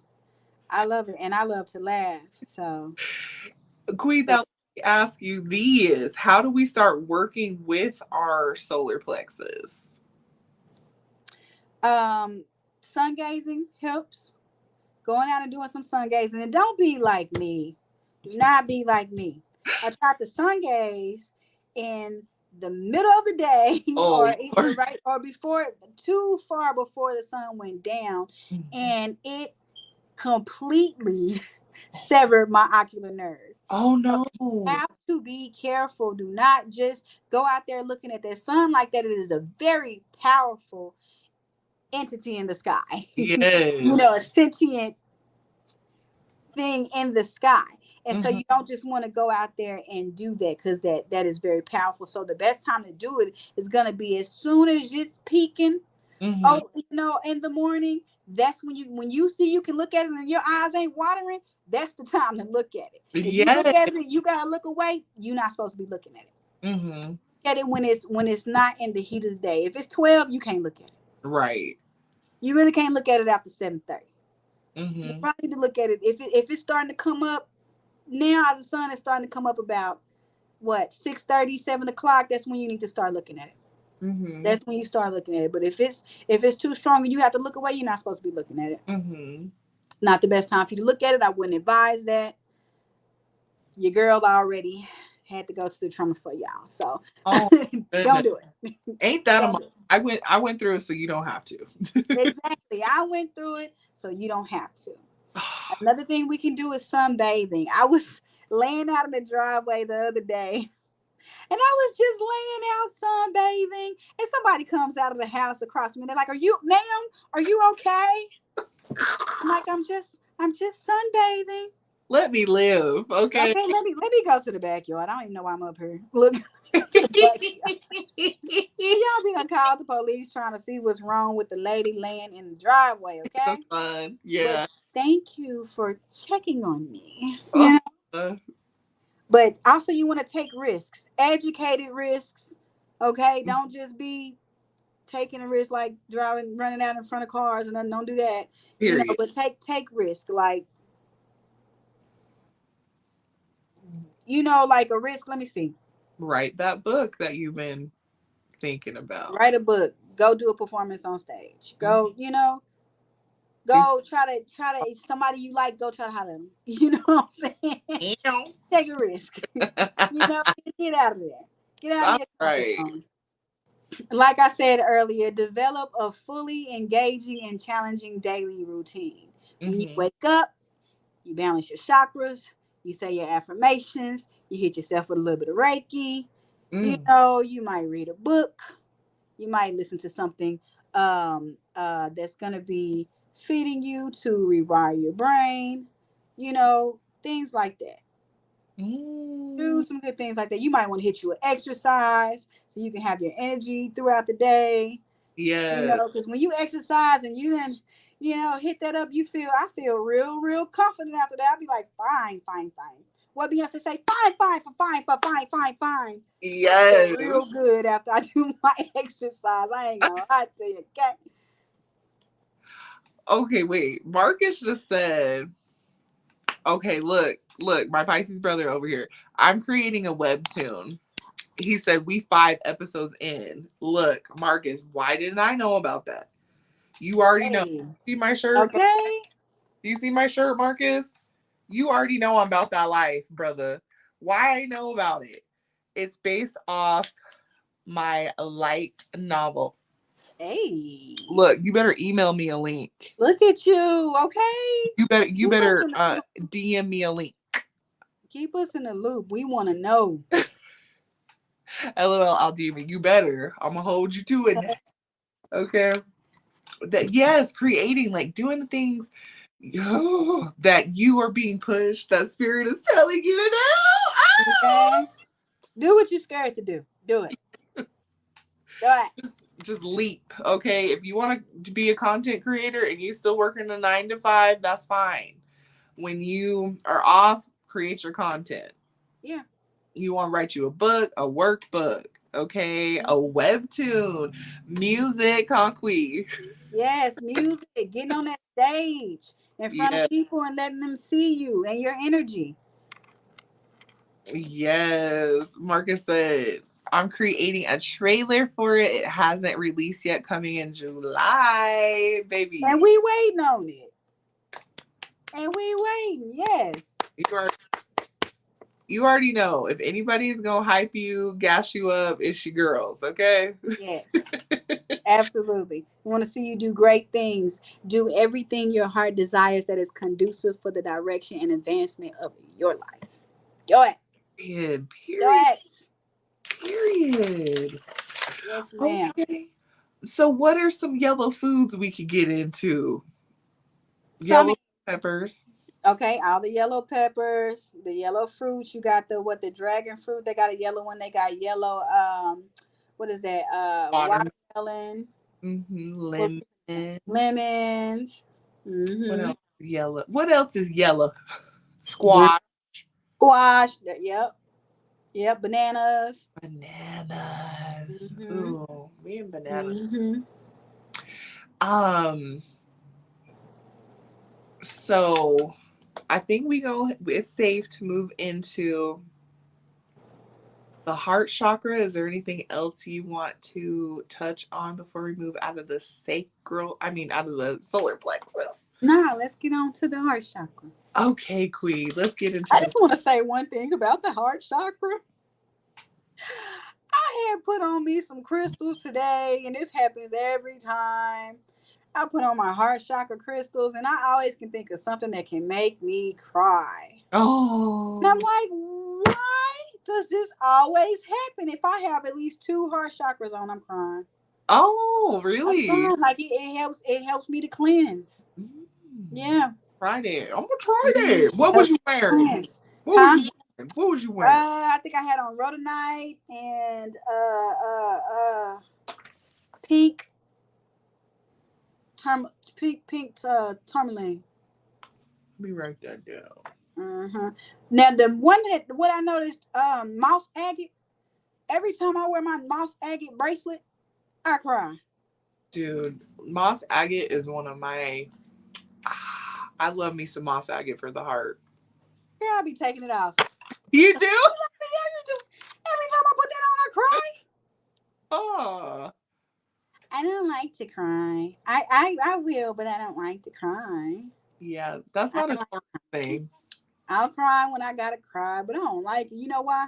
I love it, and I love to laugh. So, Queen, now let me ask you these. How do we start working with our solar plexus? um, sun gazing helps. Going out and doing some sun gazing, and don't be like me. Do not be like me. I tried to sun gaze in the middle of the day, Oh, or either Lord. right or before, too far before the sun went down, and it completely severed my ocular nerve. Oh, So no. you have to be careful. Do not just go out there looking at that sun like that. It is a very powerful entity in the sky. Yes. A sentient thing in the sky. And so Hmm. you don't just want to go out there and do that, because that is very powerful. So the best time to do it is going to be as soon as it's peaking. Hmm. Oh, in the morning. That's when you see you can look at it and your eyes ain't watering. That's the time to look at it. If you look Yes. at it and you gotta look away, you're not supposed to be looking at it. Hmm. Look at it when it's not in the heat of the day. If it's 12, you can't look at it. Right. You really can't look at it after 7:30. You Hmm. probably need to look at it if it's starting to come up. Now the sun is starting to come up about what, 6:30, 7 o'clock. That's when you need to start looking at it. Hmm. That's when you start looking at it. But if it's too strong and you have to look away, you're not supposed to be looking at it. Hmm. It's not the best time for you to look at it. I wouldn't advise that. Your girl already had to go to the trauma for y'all. So Oh, don't goodness. do it. Ain't that a Don't month? do it. I went through it so you don't have to. Exactly. I went through it, so you don't have to. Another thing we can do is sunbathing. I was laying out in the driveway the other day. And I was just laying out sunbathing, and somebody comes out of the house across from me. They're like, ma'am, are you okay? I'm like, I'm just sunbathing. Let me live, okay? Okay, let me go to the backyard. I don't even know why I'm up here. Look, to the backyard. Y'all be done called the police trying to see what's wrong with the lady laying in the driveway, okay? That's fun. But Yeah. thank you for checking on me. Oh, Yeah. But also you want to take risks, educated risks. Okay. Don't just be taking a risk like driving, running out in front of cars and then don't do that. period. But take risk. Like, like a risk. Let me see. Write that book that you've been thinking about. Write a book. Go do a performance on stage. Go, Do go try to somebody you like, go try to holler at them. You know what I'm saying? Take a risk. Get out of there. Get out of All your comfort right. zone. Like I said earlier, develop a fully engaging and challenging daily routine. When you wake up, you balance your chakras, you say your affirmations, you hit yourself with a little bit of Reiki. You might read a book, you might listen to something that's going to be feeding you to rewire your brain, things like that. Do some good things like that. You might want to hit you with exercise so you can have your energy throughout the day. Yeah. Because when you exercise and you then, hit that up, I feel real, real confident after that. I'll be like, fine, fine, fine. What Beyonce say? Fine, fine, fine, fine, fine, fine, fine. Yes. I feel real good after I do my exercise. I ain't gonna lie to you, okay? Okay, wait. Marcus just said, okay, look, my Pisces brother over here. I'm creating a webtoon. He said, we 5 episodes in. Look, Marcus, why didn't I know about that? You already know. Hey, See my shirt? okay. Do you see my shirt, Marcus? You already know I'm about that life, brother. Why I know about it? It's based off my light novel. Hey, Look, you better email me a link. look at you, okay? You better DM me a link. Keep us in the loop. We want to know. LOL, I'll DM you. You better. I'm gonna hold you to it. Okay. That yes, creating, like doing the things that you are being pushed, that spirit is telling you to do. Okay? Do what you're scared to do. Do it. Do it. Just leap, okay? If you want to be a content creator and you still working a 9 to 5, that's fine. When you are off, create your content. Yeah. You want to write you a book, a workbook, okay? A webtoon, music, conquest. Yes, music, getting on that stage in front Yeah. of people and letting them see you and your energy. Yes. Marcus said, I'm creating a trailer for it. It hasn't released yet, coming in July, baby. And we waiting on it. And we waiting, yes. You already know. If anybody's gonna hype you, gas you up, it's your girls, okay? Yes. Absolutely. We want to see you do great things. Do everything your heart desires that is conducive for the direction and advancement of your life. Do it. Period. Do it. Period. Yes, ma'am. Okay. So what are some yellow foods we could get into? So, Yellow peppers. okay, all the yellow peppers, the yellow fruits. You got the dragon fruit. They got a yellow one. They got yellow. What is that? Watermelon. Lemon. Lemons. What Mm-hmm. else is yellow? What else is yellow? Squash. Squash. Yep. Yep. Bananas. Bananas. Mm-hmm. Ooh, me and bananas. Mm-hmm. Um. So I think it's safe to move into the heart chakra. Is there anything else you want to touch on before we move out of the out of the solar plexus? Now let's get on to the heart chakra. Okay, Queen, let's get into I this. just want to say one thing about the heart chakra. I had put on me some crystals today, and this happens every time I put on my heart chakra crystals, and I always can think of something that can make me cry. And I'm Oh. like, why does this always happen? If I have at least two heart chakras on, I'm crying. Oh, I'm really? crying. Like it helps me to cleanse. Mm. Yeah. Friday. I'm gonna try Mhm. that. What was Helps you me to wearing? cleanse. What was Huh? you wearing? What was you wearing? I think I had on rhodonite and pink tourmaline. Let me write that down. Uh-huh. Now the one that what I noticed, mouse agate. Every time I wear my mouse agate bracelet, I cry. Dude, moss agate is one of my. I love me some moss agate for the heart. Here I be taking it off. You do? Every time I put that on, I cry. Oh, I don't like to cry. I will, but I don't like to cry. yeah. That's I not a don't like, normal thing. I'll cry when I gotta cry, but I don't like it. You know why?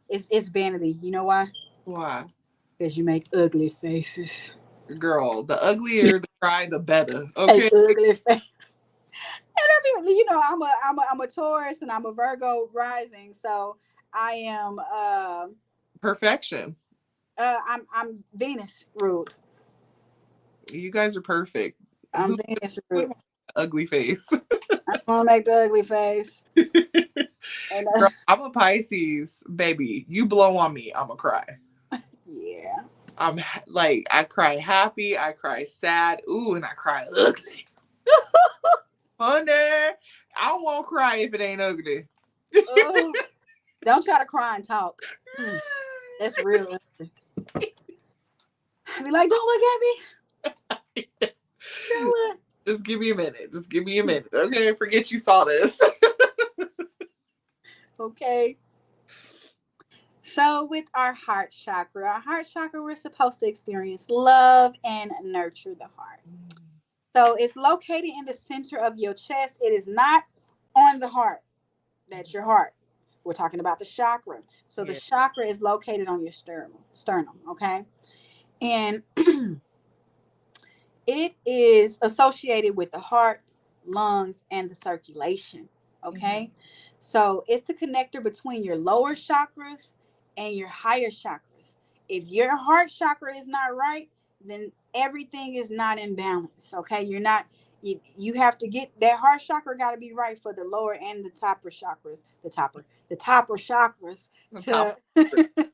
It's vanity. You know why? Why? Because you make ugly faces. Girl, the uglier the cry, the better. Make Okay? ugly face. And I mean, I'm a Taurus and I'm a Virgo rising, so I am Perfection. I'm Venus ruled. You guys are perfect. I'm Who Venus would ruled. want an ugly face? I'm gonna make the ugly face. And Girl, I'm a Pisces, baby. You blow on me, I'm gonna cry. yeah. Like, I cry happy, I cry sad, ooh, and I cry ugly. Honey, I won't cry if it ain't ugly. Oh, don't try to cry and talk. Mm, that's real ugly. Be like, don't look at me. Don't look. Just give me a minute. Just give me a minute. Okay, forget you saw this. Okay. So with our heart chakra, we're supposed to experience love and nurture the heart. So it's located in the center of your chest. It is not on the heart. That's your heart. We're talking about the chakra. So the Yeah. chakra is located on your sternum, okay? And it is associated with the heart, lungs, and the circulation. Mhm. Okay. So it's the connector between your lower chakras and your higher chakras. If your heart chakra is not right, then everything is not in balance. Okay. You have to get that heart chakra got to be right for the lower and the topper chakras, the topper chakras The top. to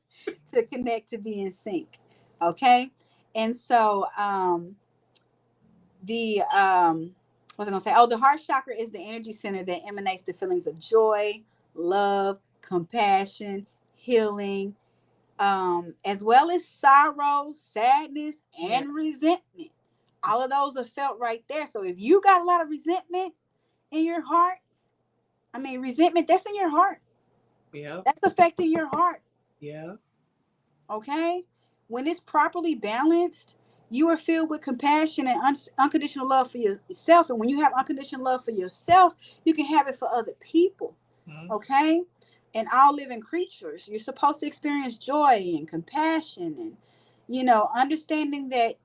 to connect to be in sync. Okay. And so the what was I gonna say? Oh, the heart chakra is the energy center that emanates the feelings of joy, love, compassion, healing, as well as sorrow, sadness, Yeah. and resentment. All of those are felt right there. So if you got a lot of resentment in your heart, I mean resentment, that's in your heart. Yeah. That's affecting your heart. Yeah. Okay, when it's properly balanced, you are filled with compassion and unconditional love for yourself, and when you have unconditional love for yourself, you can have it for other people. Mhm. Okay, and all living creatures, you're supposed to experience joy and compassion, and understanding that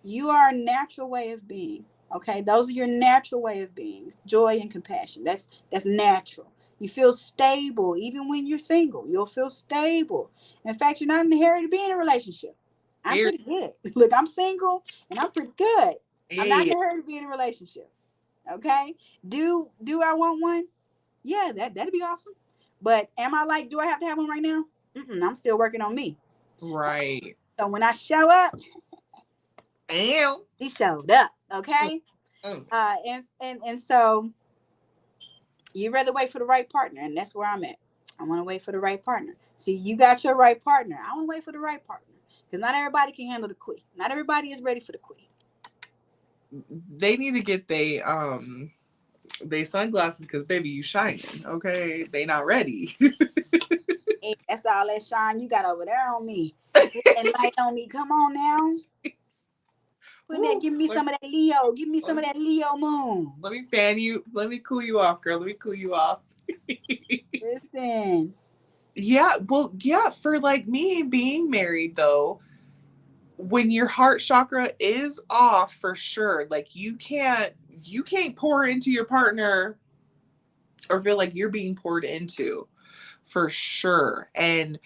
you are a natural way of being. Okay, those are your natural way of being, joy and compassion. That's natural. You feel stable even when you're single. You'll feel stable. In fact, you're not in the hurry to be in a relationship. I'm Period. pretty good. Look, I'm single and I'm pretty good. I'm not in Yeah. a hurry to be in a relationship. Okay, do I want one? Yeah, that'd be awesome. But am I like, do I have to have one right now? I'm still working on me. Right. So when I show up, Damn. he showed up. Mm, Okay. mm. And so you rather wait for the right partner, and that's where I'm at. I want to wait for the right partner. See, you got your right partner. I want to wait for the right partner because not everybody can handle the queen. Not everybody is ready for the queen. They need to get they sunglasses because baby, you shining. Okay, they not ready. Hey, that's all that shine you got over there on me. Put that light on me. Come on now. Put that. Woo. Give me some of that Leo. Give me some Let of that Leo moon. let me fan you. Let me cool you off, girl. Let me cool you off. Listen. Yeah, well, yeah, for like me being married though, when your heart chakra is off, for sure, like you can't pour into your partner or feel like you're being poured into, for sure. And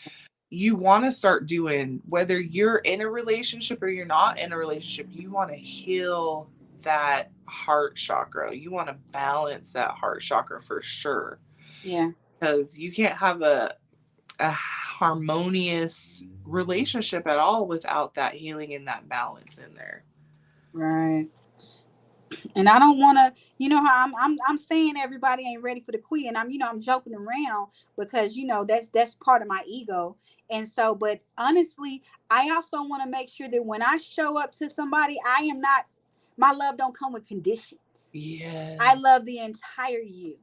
you want to start doing, whether you're in a relationship or you're not in a relationship, you want to heal that heart chakra. You want to balance that heart chakra, for sure. Yeah. Because you can't have a harmonious relationship at all without that healing and that balance in there. Right. And I don't want to, how I'm saying everybody ain't ready for the queen, and I'm joking around because that's part of my ego. And so, but honestly, I also want to make sure that when I show up to somebody, I am not, my love don't come with conditions. Yeah. I love the entire you.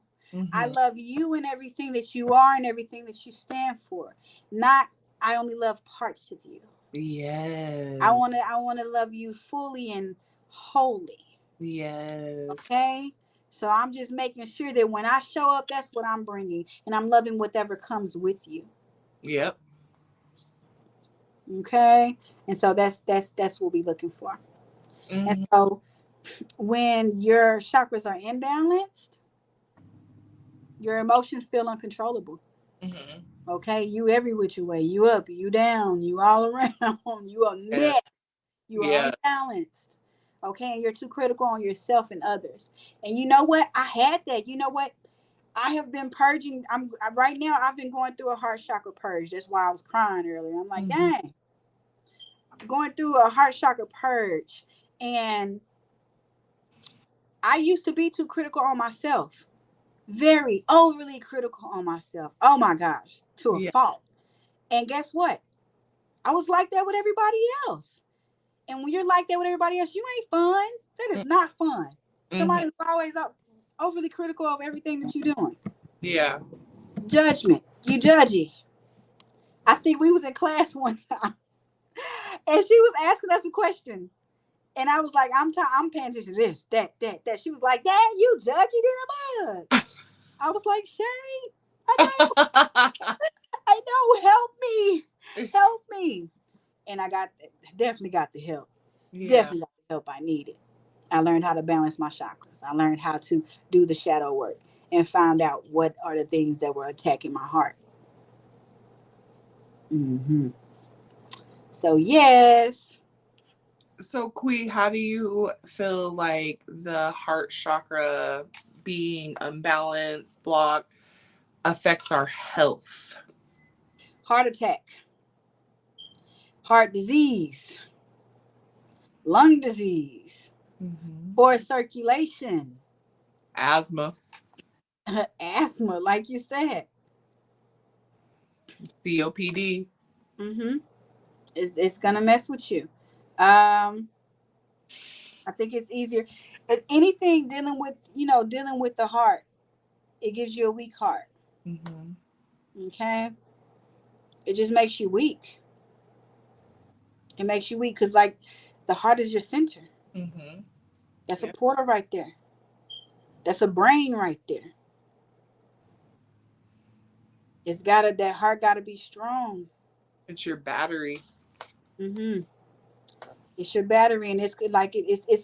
I Mm-hmm. love you and everything that you are and everything that you stand for. Not, I only love parts of you. Yes. I want to love you fully and wholly. Yes. Okay? So I'm just making sure that when I show up, that's what I'm bringing, and I'm loving whatever comes with you. Yep. Okay? And so that's what we're looking for. And Mm-hmm. so when your chakras are imbalanced, your emotions feel uncontrollable. Mm-hmm. Okay, you every which way, you up, you down, you all around, you are Yeah. mixed, you are Yeah. unbalanced. Okay, and you're too critical on yourself and others. And you know what? I had that. You know what? I have been purging. Right now. I've been going through a heart chakra purge. That's why I was crying earlier. I'm like, Mm-hmm. dang, I'm going through a heart chakra purge, and I used to be too critical on myself, very overly critical on myself. Oh my gosh, to a Yeah. fault. And guess what? I was like that with everybody else. And when you're like that with everybody else, you ain't fun. That is not fun. Mm-hmm. Somebody's always overly critical of everything that you're doing. Yeah. Judgment. You judgy. I think we was in class one time, and she was asking us a question, and I was like, I'm paying attention to this, that. She was like, "Dad, you judgy than a mug." I was like, "Shay, I know, I know. Help me." And I definitely got the help. Yeah. Definitely got the help I needed. I learned how to balance my chakras. I learned how to do the shadow work and found out what are the things that were attacking my heart. Hmm. So yes. So, Kui, how do you feel like the heart chakra being unbalanced, blocked, affects our health? Heart attack, heart disease, lung disease, Mm-hmm. poor circulation, Asthma, asthma, like you said. COPD. Hmm. It's gonna mess with you. Um, I think it's easier. But anything dealing with the heart, it gives you a weak heart. Mm-hmm. Okay, it just makes you weak. It makes you weak because like the heart is your center. Mm-hmm. That's a Yeah. portal right there. That's a brain right there. That heart gotta be strong. It's your battery. Hmm. It's your battery, and it's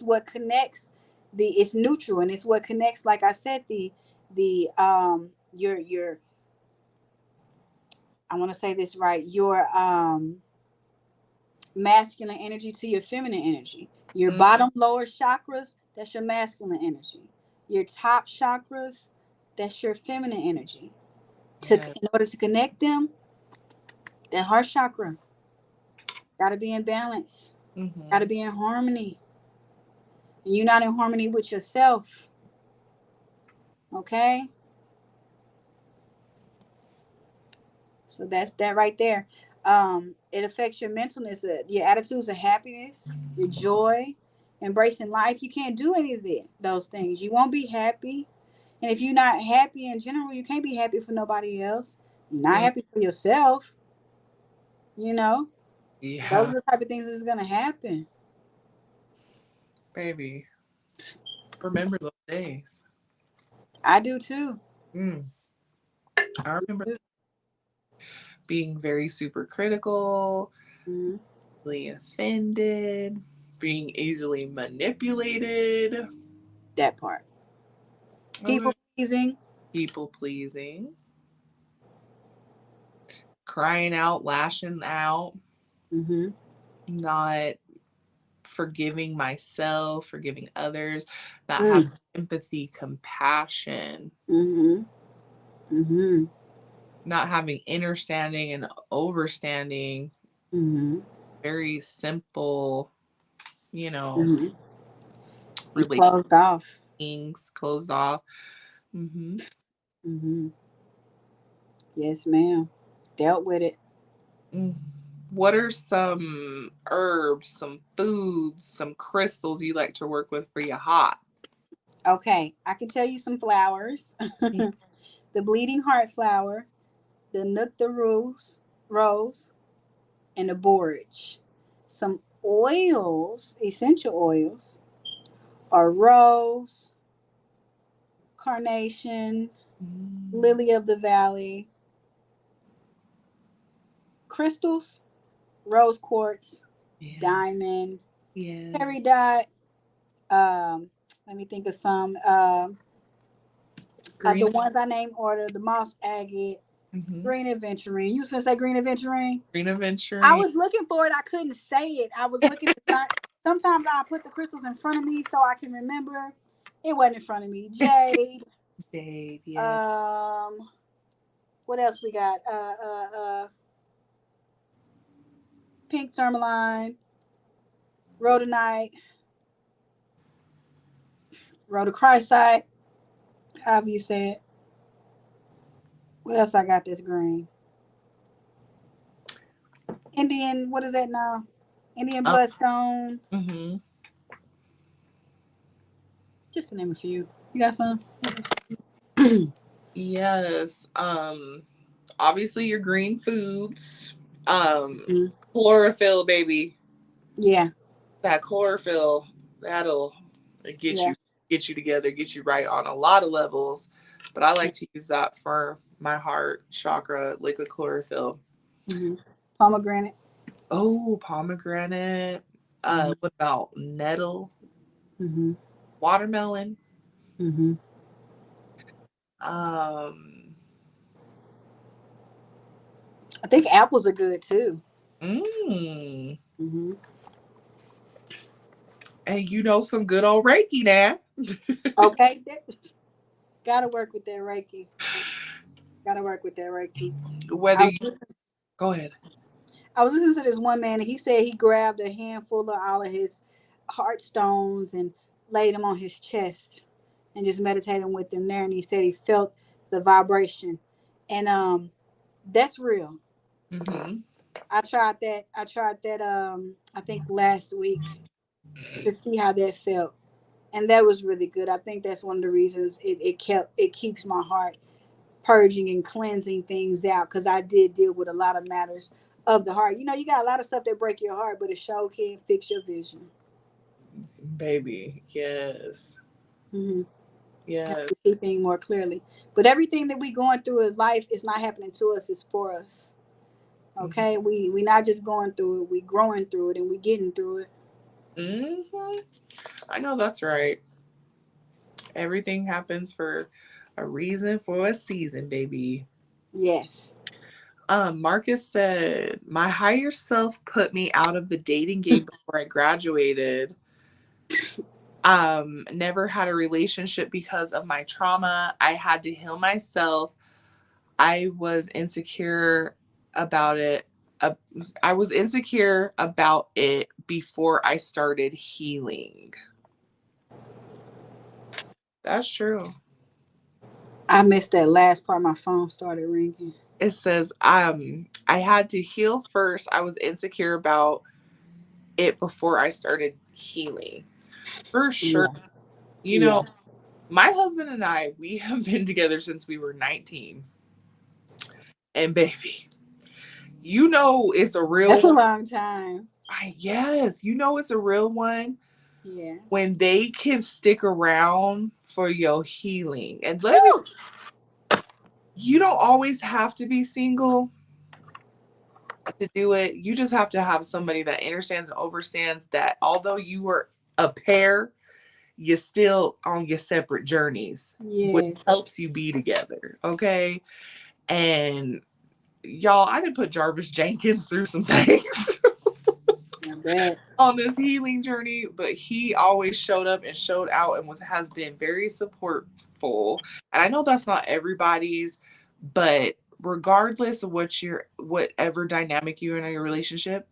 what connects it's neutral, and it's what connects, like I said, your I want to say this right, your masculine energy to your feminine energy. Your Mm, bottom lower chakras, that's your masculine energy. Your top chakras, that's your feminine energy. To yeah. In order to connect them, that heart chakra got to be in balance. It's got Mm-hmm. to be in harmony. And you're not in harmony with yourself. Okay? So that's that right there. It affects your mentalness, your attitudes of happiness, your joy, embracing life. You can't do any of those things. You won't be happy. And if you're not happy in general, you can't be happy for nobody else. You're not Mm, happy for yourself. You know, those yeah, are the type of things that's going to happen. baby. Remember those days. I do too. Mm. I remember being very super critical, Mhm. Easily offended, being easily manipulated. That part. Okay. People pleasing. People pleasing. Crying out, lashing out, Mm-hmm. not forgiving myself, forgiving others, not having Mm. empathy, compassion, Mm-hmm. Mm-hmm. not having understanding and overstanding. Mm-hmm. Very simple, you know, Mm-hmm. And relations closed off. closed off. Hmm. Mm-hmm. Yes, ma'am. Dealt with it. What are some herbs, some foods, some crystals you like to work with for your hot? Okay, I can tell you some flowers. The bleeding heart flower, the rose, and the borage. Some oils, essential oils, are rose, carnation, Mm, lily of the valley, crystals, rose quartz, yeah, diamond, yeah. peridot. Let me think of some. Green. The ones I named order: the moss agate, Mm-hmm. green aventurine. You was gonna say green aventurine? Green I aventurine. was looking for it. I couldn't say it. I was looking to start. Sometimes I put the crystals in front of me so I can remember. It wasn't in front of me. Jade. Jade. Yeah. Um, what else we got? Pink tourmaline, rhodonite, rhodochrosite. However you say it. What else I got that's green? Indian. What is that now? Indian Oh. bloodstone. Mm-hmm. Just to name a few. You got some? Yes. Obviously your green foods. Mm, Chlorophyll, baby. yeah. That chlorophyll, that'll get Yeah. you together, get you right on a lot of levels. But I Yeah. like to use that for my heart chakra, liquid chlorophyll. Mm-hmm. Pomegranate. Oh, pomegranate. Mm-hmm. What about nettle? Mm-hmm. Watermelon. Mm-hmm. Um, I think apples are good too. mm, Mm-hmm. and you know some good old Reiki now. Okay. Gotta work with that Reiki. Gotta work with that Reiki. Whether I you was, go ahead. I was listening to this one man, and he said he grabbed a handful of all of his heart stones and laid them on his chest and just meditated with them there. And he said he felt the vibration, and that's real. Mm-hmm. I tried that. I tried that. I think last week to see how that felt, and that was really good. I think that's one of the reasons it keeps my heart purging and cleansing things out, because I did deal with a lot of matters of the heart. You know, you got a lot of stuff that break your heart, but it sure can fix your vision. Baby, yes. Mm-hmm. Help Yes. you see things more clearly. But everything that we going through in life is not happening to us; it's for us. Okay, we not just going through it; we growing through it, and we getting through it. Mm-hmm. I know that's right. Everything happens for a reason, for a season, baby. Yes. Marcus said, my higher self put me out of the dating game before I graduated. Never had a relationship because of my trauma. I had to heal myself. I was insecure about it. Uh, I was insecure about it before I started healing. That's true. I missed that last part. My phone started ringing. It says, I had to heal first. I was insecure about it before I started healing. For sure. Yeah. You Yeah. know, my husband and I, we have been together since we were 19. And baby, you know it's a real That's a one. long time. Yes, you know it's a real one Yeah. when they can stick around for your healing. And let me, Whew. you don't always have to be single, to do it. You just have to have somebody that understands and overstands that although you were a pair, you're still on your separate journeys, which Yes. helps you be together. Okay. And y'all, I didn't put Jarvis Jenkins through some things I bet. on this healing journey, but he always showed up and showed out and has been very supportful. And I know that's not everybody's, but regardless of whatever dynamic you're in your relationship,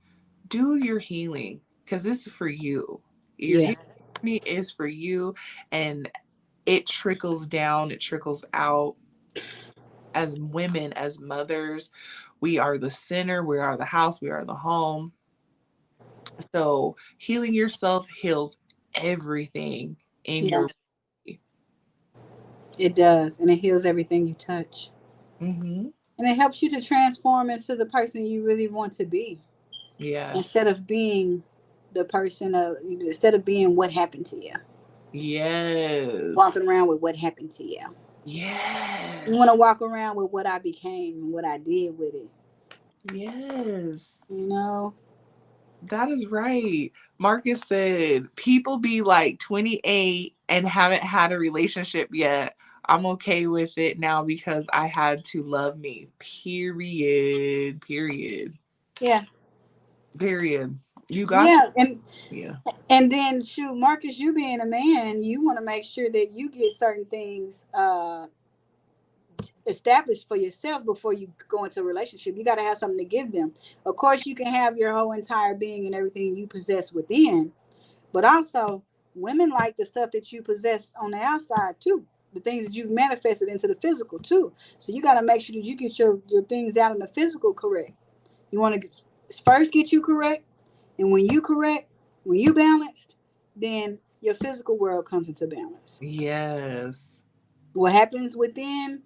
do your healing because it's for you. Your Yeah. healing journey is for you, and it trickles down, it trickles out. As women, as mothers, we are the center, we are the house, we are the home. So healing yourself heals everything in Yeah. your. It does, and it heals everything you touch, Mm-hmm. and it helps you to transform into the person you really want to be, Yes. instead of being the person of instead of being what happened to you, Yes. walking around with what happened to you. You want Yes. to walk around with what I became and what I did with it. Yes. You know. That is right. Marcus said, people be like 28 and haven't had a relationship yet. I'm okay with it now because I had to love me. Period. Period. Yeah. Period. You got to. Yeah, Yeah. and then shoot, Marcus, you being a man, you want to make sure that you get certain things established for yourself before you go into a relationship. You got to have something to give them. Of course, you can have your whole entire being and everything you possess within, but also women like the stuff that you possess on the outside too. The things that you've manifested into the physical too. So you got to make sure that you get your things out in the physical correct. You want to first get you correct, and when you correct, when you balanced, then your physical world comes into balance. Yes. What happens within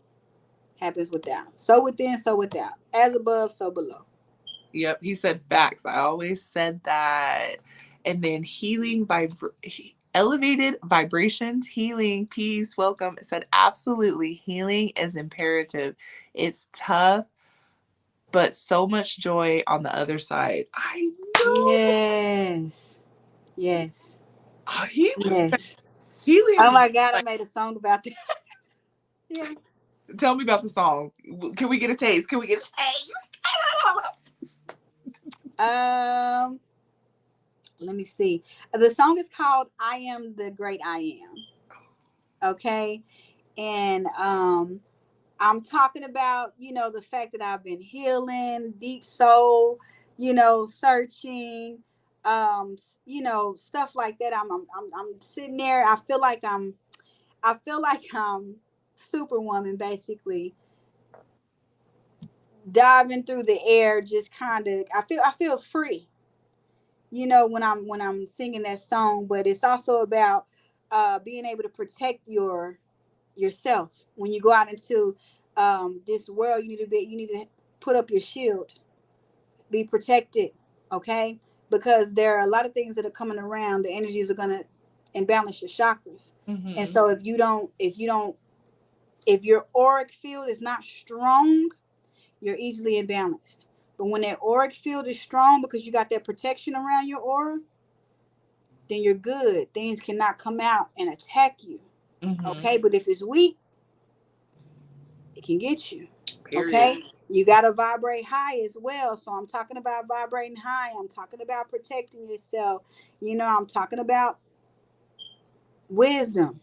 happens without. So within, so without. As above, so below. Yep. He said facts. I always said that. And then elevated vibrations, healing, peace, welcome. It said absolutely. Healing is imperative. It's tough, but so much joy on the other side. I know. Yes. Yes. Oh, Yes. Oh healing. my God, I Like, made a song about that. Yeah. tell me about the song. Can we get a taste? Can we get a taste? Um, let me see. The song is called I Am the Great I Am. Okay. And I'm talking about, the fact that I've been healing, deep soul, searching, stuff like that. I'm sitting there. I feel like I'm Superwoman, basically diving through the air, just kind of. I feel free, when I'm singing that song. But it's also about being able to protect yourself when you go out into this world. You need to put up your shield, be protected, okay? Because there are a lot of things that are coming around. The energies are gonna imbalance your chakras, and Mm-hmm. so if your auric field is not strong, you're easily imbalanced. But when that auric field is strong, because you got that protection around your aura, then you're good. Things cannot come out and attack you, Mm-hmm. okay? But if it's weak, it can get you. Period. Okay. You got to vibrate high as well. So I'm talking about vibrating high. I'm talking about protecting yourself. I'm talking about wisdom,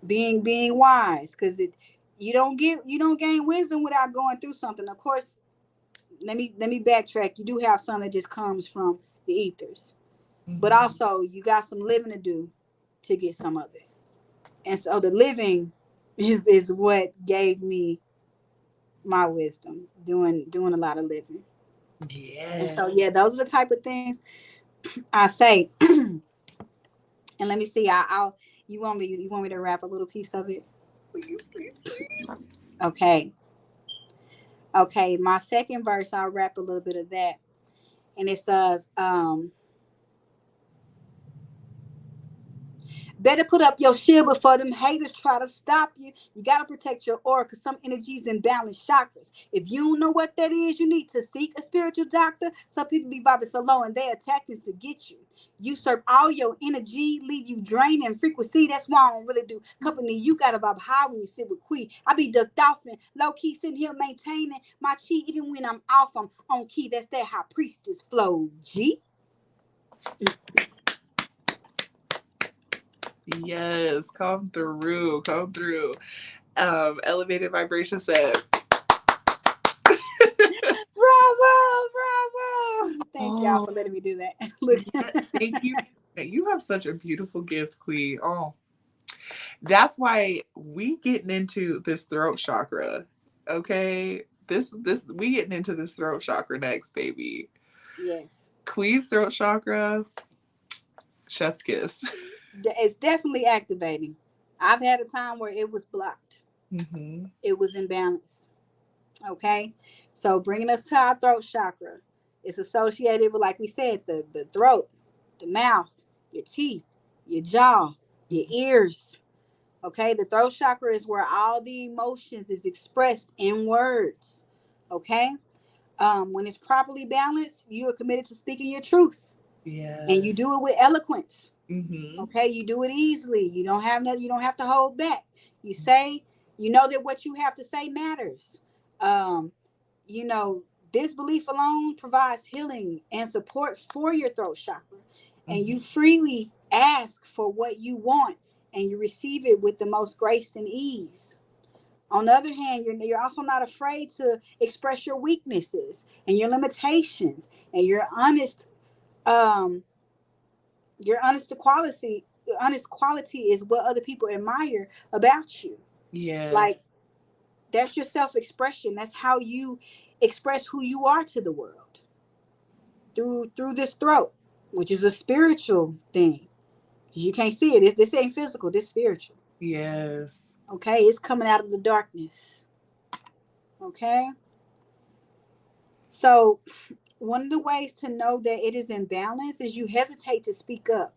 being wise, because you don't gain wisdom without going through something. Of course, let me backtrack. You do have some that just comes from the ethers, but Mm-hmm. also you got some living to do to get some of it. And so the living is what gave me my wisdom, doing a lot of living. And Yeah. so yeah, those are the type of things I say. And let me see, I'll you want me to rap a little piece of it? Please, please, please. Okay. Okay, my second verse, I'll rap a little bit of that. And it says, Better put up your shield before them haters try to stop you. You got to protect your aura because some energies imbalance chakras. If you don't know what that is, you need to seek a spiritual doctor. Some people be vibing so low and they attack this to get you. Usurp all your energy, leave you drained in frequency. That's why I don't really do company. You got to vibe high when you sit with Queen. I be ducked off and low key sitting here maintaining my chi. Even when I'm off, I'm on key. That's that high priestess flow, G. Yes, come through, come through. Elevated vibration said. Bravo. Thank y'all Oh, for letting me do that. Look. yeah, thank you. You have such a beautiful gift, Queen. Oh, that's why we getting into this throat chakra. Okay, this we getting into this throat chakra next, baby. Yes. Queen's throat chakra, chef's kiss. It's definitely activating. I've had a time where it was blocked. Mm-hmm. It was imbalanced. Okay. So bringing us to our throat chakra, it's associated with, like we said, the throat, the mouth, your teeth, your jaw, your ears. Okay. The throat chakra is where all the emotions is expressed in words. Okay. When it's properly balanced, you are committed to speaking your truth, Yeah. and you do it with eloquence. Mm-hmm. Okay, you do it easily. You don't have nothing. You don't have to hold back. You say, you know that what you have to say matters. Um, you know, this belief alone provides healing and support for your throat chakra, and Mm-hmm. you freely ask for what you want, and you receive it with the most grace and ease. On the other hand, you're also not afraid to express your weaknesses and your limitations, and um, your honest quality is what other people admire about you. Yes. Like, that's your self-expression. That's how you express who you are to the world, through this throat, which is a spiritual thing. Because you can't see it. This ain't physical, this spiritual. Yes. Okay, it's coming out of the darkness. Okay, so one of the ways to know that it is in balance is you hesitate to speak up.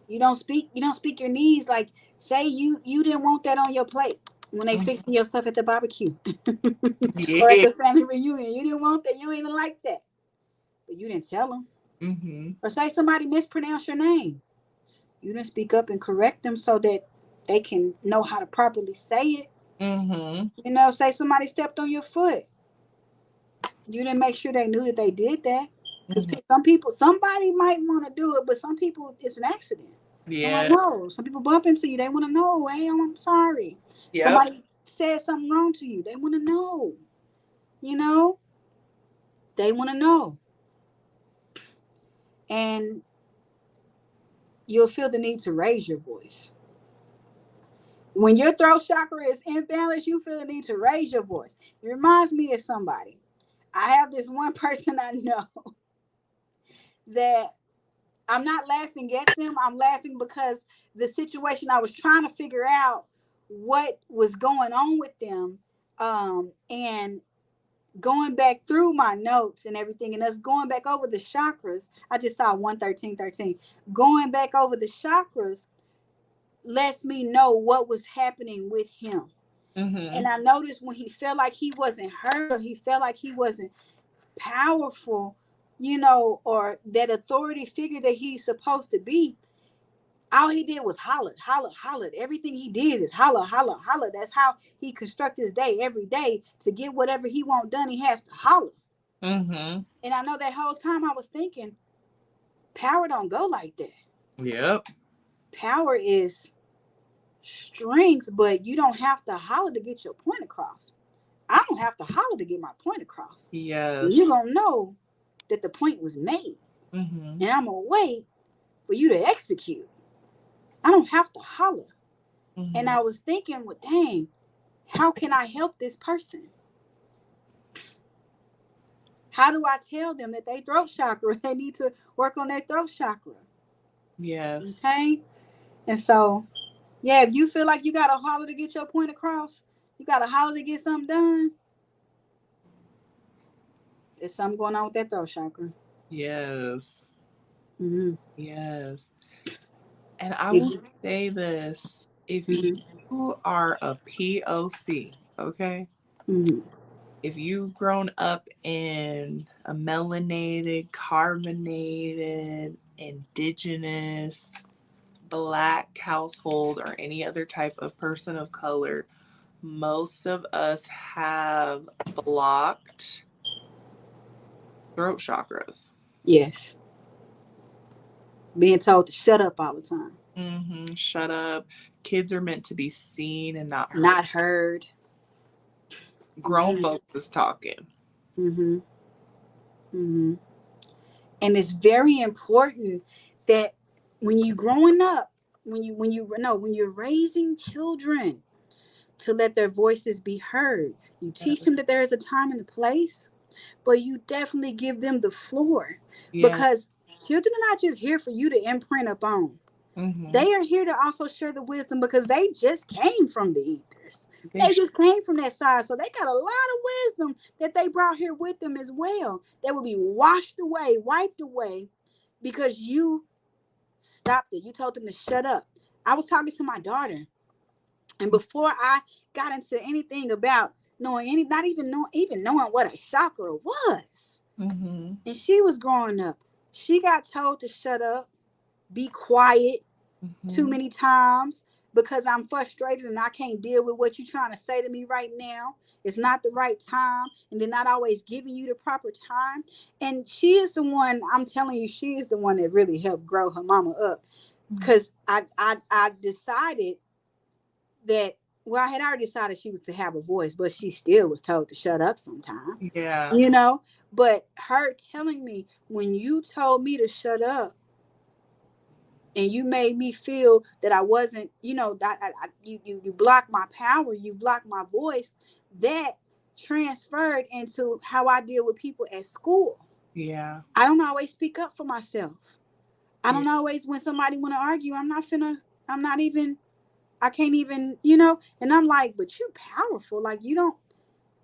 You don't speak your needs. Like, say you didn't want that on your plate when they Mm-hmm. fixing your stuff at the barbecue or at Yeah. the family reunion. You didn't want that. You don't even like that, but you didn't tell them. Mm-hmm. Or say somebody mispronounced your name, you didn't speak up and correct them so that they can know how to properly say it. Mm-hmm. Say somebody stepped on your foot, you didn't make sure they knew that they did that. Because Mm-hmm. somebody might want to do it, but some people, it's an accident. They don't Yeah. know. Some people bump into you. They want to know, hey, I'm sorry. Yep. Somebody said something wrong to you. They want to know. You know, they want to know. And you'll feel the need to raise your voice. When your throat chakra is imbalanced, you feel the need to raise your voice. It reminds me of somebody. I have this one person I know that I'm not laughing at them. I'm laughing because the situation, I was trying to figure out what was going on with them. And going back through my notes and everything, and us going back over the chakras. I just saw 11313. Going back over the chakras lets me know what was happening with him. Mm-hmm. And I noticed when he felt like he wasn't heard, or he felt like he wasn't powerful, or that authority figure that he's supposed to be, all he did was holler, holler, holler. Everything he did is holler, holler, holler. That's how he construct his day every day to get whatever he want done. He has to holler. Mm-hmm. And I know that whole time I was thinking, power don't go like that. Yep. Power is strength, but you don't have to holler to get your point across. I don't have to holler to get my point across. And Yes. you're going to know that the point was made. Mm-hmm. And I'm going to wait for you to execute. I don't have to holler. And Mm-hmm. I was thinking, well, dang, how can I help this person? How do I tell them that they throat chakra, they need to work on their throat chakra? Yes. Okay. And so, yeah, if you feel like you got to holler to get your point across, you got to holler to get something done, there's something going on with that throat chakra. Yes. Mm-hmm. Yes. And I If will you, say this, if mhm, you are a POC, okay? mhm. If you've grown up in a melanated, carbonated, indigenous, black household, or any other type of person of color, most of us have blocked throat chakras. Yes, being told to shut up all the time, Shut up. Kids are meant to be seen and not heard. not heard. Grown Hmm. folks is talking. Hmm. Hmm. And it's very important that when you growing up, when you're raising children, to let their voices be heard. You teach them that there is a time and a place, but you definitely give them the floor, Yeah. because children are not just here for you to imprint upon. Mm-hmm. They are here to also share the wisdom, because they just came from the ethers. They They sh- just came from that side. So they got a lot of wisdom that they brought here with them as well. That will be washed away, wiped away, because you stopped it. You told them to shut up. I was talking to my daughter, and before I got into anything about knowing any, not even knowing what a chakra was, mm-hmm. and she was growing up, she got told to shut up, be quiet too Mm-hmm. many times, because I'm frustrated and I can't deal with what you're trying to say to me right now. It's not the right time, and they're not always giving you the proper time. And she is the one, I'm telling you, she is the one that really helped grow her mama up. Because I decided that, well, I had already decided she was to have a voice, but she still was told to shut up sometime, Yeah. you know. But her telling me, when you told me to shut up and you made me feel that I wasn't, you blocked my power, you blocked my voice, that transferred into how I deal with people at school. Yeah. I don't always speak up for myself. I Yeah. don't always, when somebody want to argue, I'm not even, I can't even, and I'm like, but you're powerful. Like, you don't,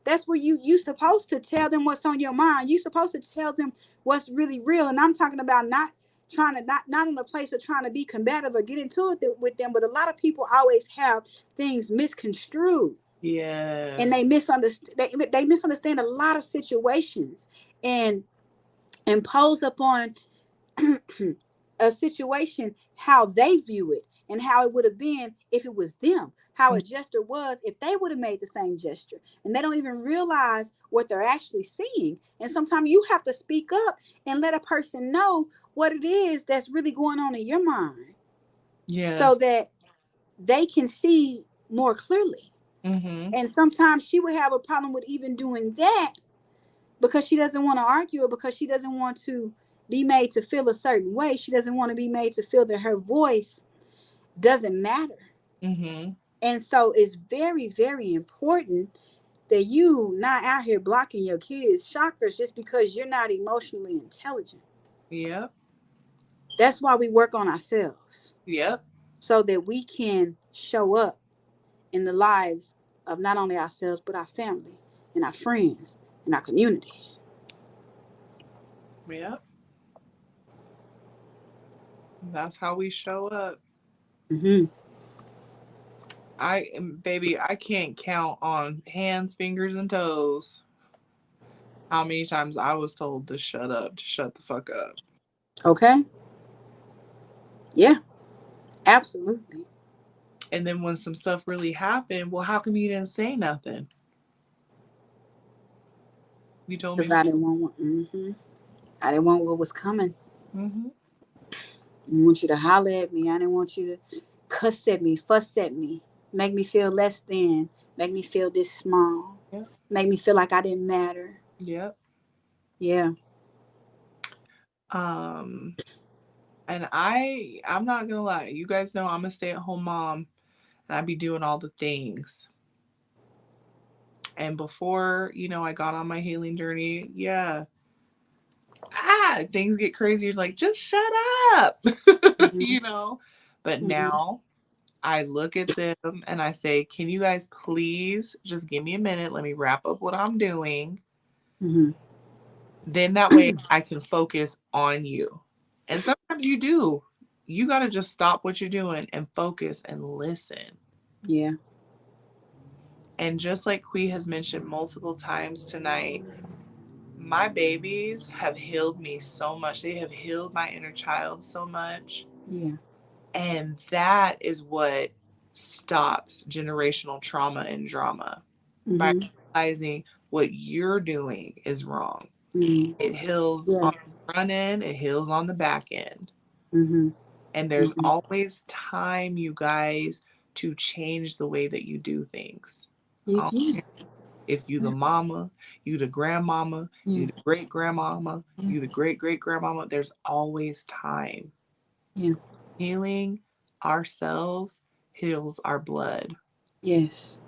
that's where you supposed to tell them what's on your mind. You supposed to tell them what's really real. And I'm talking about not trying to, not in a place of trying to be combative or get into it with them. But a lot of people always have things misconstrued, Yeah. and they misunderstand a lot of situations, and impose upon a situation how they view it, and how it would have been if it was them, how a gesture was if they would have made the same gesture, and they don't even realize what they're actually seeing. And sometimes you have to speak up and let a person know what it is that's really going on in your mind, so Yes. that they can see more clearly. Mm-hmm. And sometimes she would have a problem with even doing that, because she doesn't want to argue, or because she doesn't want to be made to feel a certain way. She doesn't want to be made to feel that her voice doesn't matter. Mm-hmm. And so it's very, very important that you not out here blocking your kids' chakras just because you're not emotionally intelligent. Yep. That's why we work on ourselves, Yep. so that we can show up in the lives of not only ourselves, but our family and our friends and our community. Yep. That's how we show up. Hmm. Baby, I can't count on hands, fingers, and toes how many times I was told to shut up, to shut the fuck up. Okay. Yeah, absolutely. And then when some stuff really happened, well, how come you didn't say nothing? You told me Because to. I didn't want, I didn't want what was coming. Mm-hmm. I didn't want you to holler at me. I didn't want you to cuss at me, fuss at me, make me feel less than, make me feel this small, Yep. make me feel like I didn't matter. Yep. Yeah. Um, and I'm not gonna lie, you guys know I'm a stay-at-home mom and I be doing all the things. And before, I got on my healing journey, yeah, things get crazy. You're like, just shut up, Hmm. you know. But Hmm. now I look at them and I say, can you guys please just give me a minute? Let me wrap up what I'm doing. Hmm. Then that way I can focus on you. And sometimes you do. you got to just stop what you're doing and focus and listen. Yeah. And just like Quee has mentioned multiple times tonight, my babies have healed me so much. They have healed my inner child so much. Yeah. And that is what stops generational trauma and drama, by Mm-hmm. realizing what you're doing is wrong. Mm-hmm. It heals on Yes. the front end, it heals on the back end. Mm-hmm. And there's Mm-hmm. always time, you guys, to change the way that you do things. You I don't can. care if you the mama, you the grandmama, Yeah. you the great grandmama, Yeah. you the great great grandmama, there's always time. Yeah. Healing ourselves heals our blood. Yes.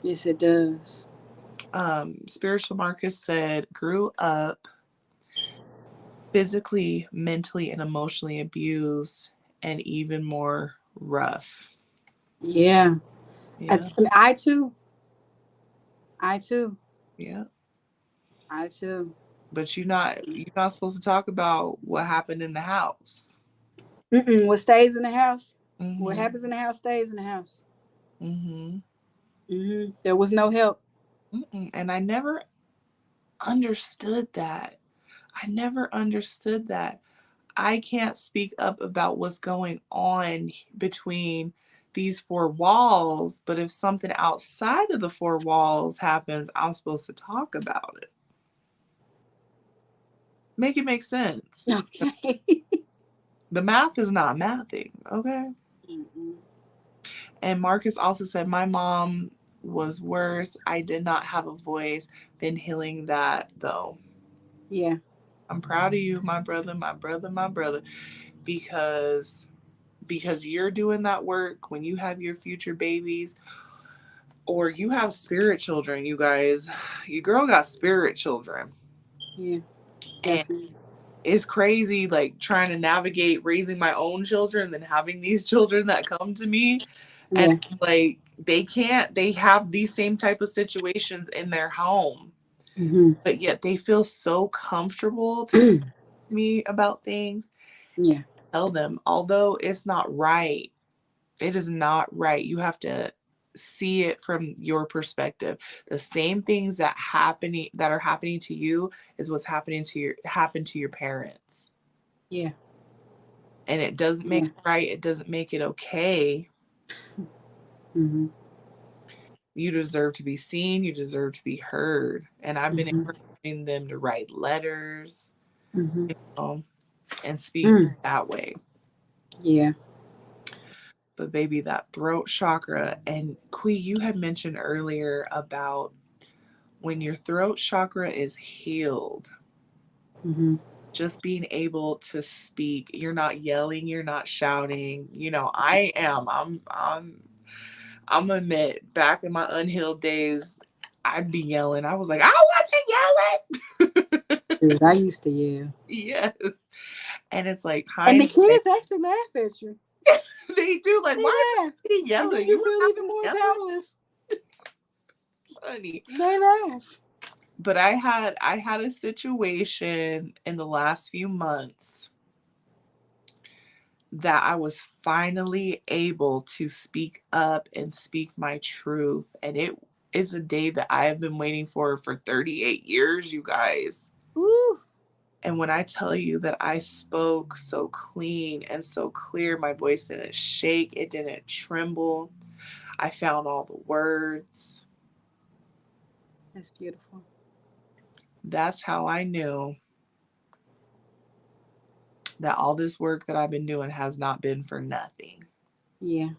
Yes, it does. Spiritual Marcus said, grew up physically, mentally, and emotionally abused, and even more rough. Yeah. Yeah, I too. I too. yeah. I too. But you're not supposed to talk about what happened in the house. Mm-mm. What stays in the house? What Mhm. happens in the house stays in the house. Mhm. Mm-hmm. There was no help. Mm-mm. And I never understood that. I never understood that. I can't speak up about what's going on between these four walls, but if something outside of the four walls happens, I'm supposed to talk about it. Make it make sense. Okay. The math is not mathing, okay? Mm-mm. And Marcus also said, my mom was worse. I did not have a voice. Been healing that though. Yeah. I'm proud of you, my brother, my brother, my brother, because you're doing that work when you have your future babies or you have spirit children, you guys. Your girl got spirit children. Yeah. And Definitely. it's crazy like trying to navigate raising my own children and then having these children that come to me and Yeah. like they have these same type of situations in their home, Mm-hmm. but yet they feel so comfortable to me about things. Yeah. Tell them, although it's not right, it is not right. You have to see it from your perspective. The same things that are happening to you is what's happened to your parents. Yeah. And it doesn't make Yeah. it right, it doesn't make it okay. Mm-hmm. You deserve to be seen, you deserve to be heard. And I've been Mm-hmm. encouraging them to write letters, Mm-hmm. you know, and speak Mm. that way. Yeah. But baby, that throat chakra, and Kui, you had mentioned earlier about when your throat chakra is healed, Mm-hmm. just being able to speak. You're not yelling, you're not shouting. You know, I am. I'm gonna admit, back in my unhealed days, I'd be yelling. I was like, I wasn't yelling. Dude, I used to yell. Yes. And it's like And the hindsight. kids actually laugh at you. They do like, They why are laugh. you And then yelling? you You were feel not even more yelling, powerless. honey. They laugh. But I had a situation in the last few months that I was finally able to speak up and speak my truth. And it is a day that I have been waiting for 38 years, you guys. Ooh. And when I tell you that I spoke so clean and so clear, my voice didn't shake, it didn't tremble. I found all the words. That's beautiful. That's how I knew that all this work that I've been doing has not been for nothing. Yeah.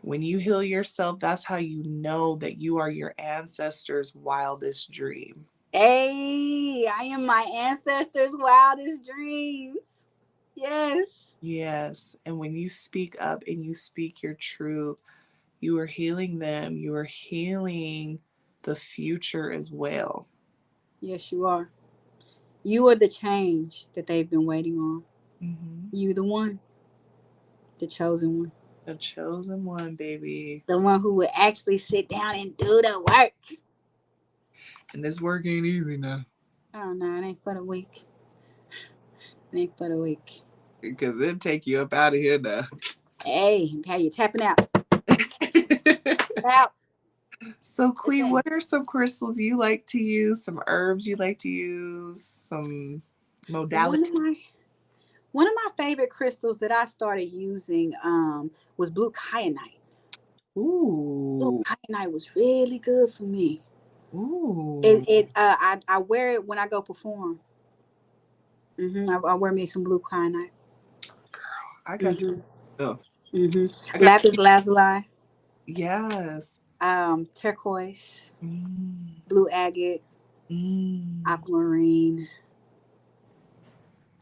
When you heal yourself, that's how you know that you are your ancestors' wildest dream. Hey, I am my ancestors' wildest dreams. Yes. Yes. And when you speak up and you speak your truth, you are healing them. You are healing the future as well. Yes, you are. You are the change that they've been waiting on. Mm-hmm. You, the one, the chosen one, The chosen one, baby. the one who would actually sit down and do the work. And this work ain't easy now. Oh no, it ain't for the weak. It ain't for the weak. because it'll take you up out of here now. Hey, how you tapping out? Out. So, Queen, Listen, what are some crystals you like to use? Some herbs you like to use? Some one of modality? my one of my favorite crystals that I started using was blue kyanite. Blue Ooh, kyanite was really good for me. ooh. I wear it when I go perform. I wear me some blue kyanite. I got to. hmm Oh, hmm I got to. Lapis lazuli, Yes. turquoise, Mm, blue agate, mm. aquamarine.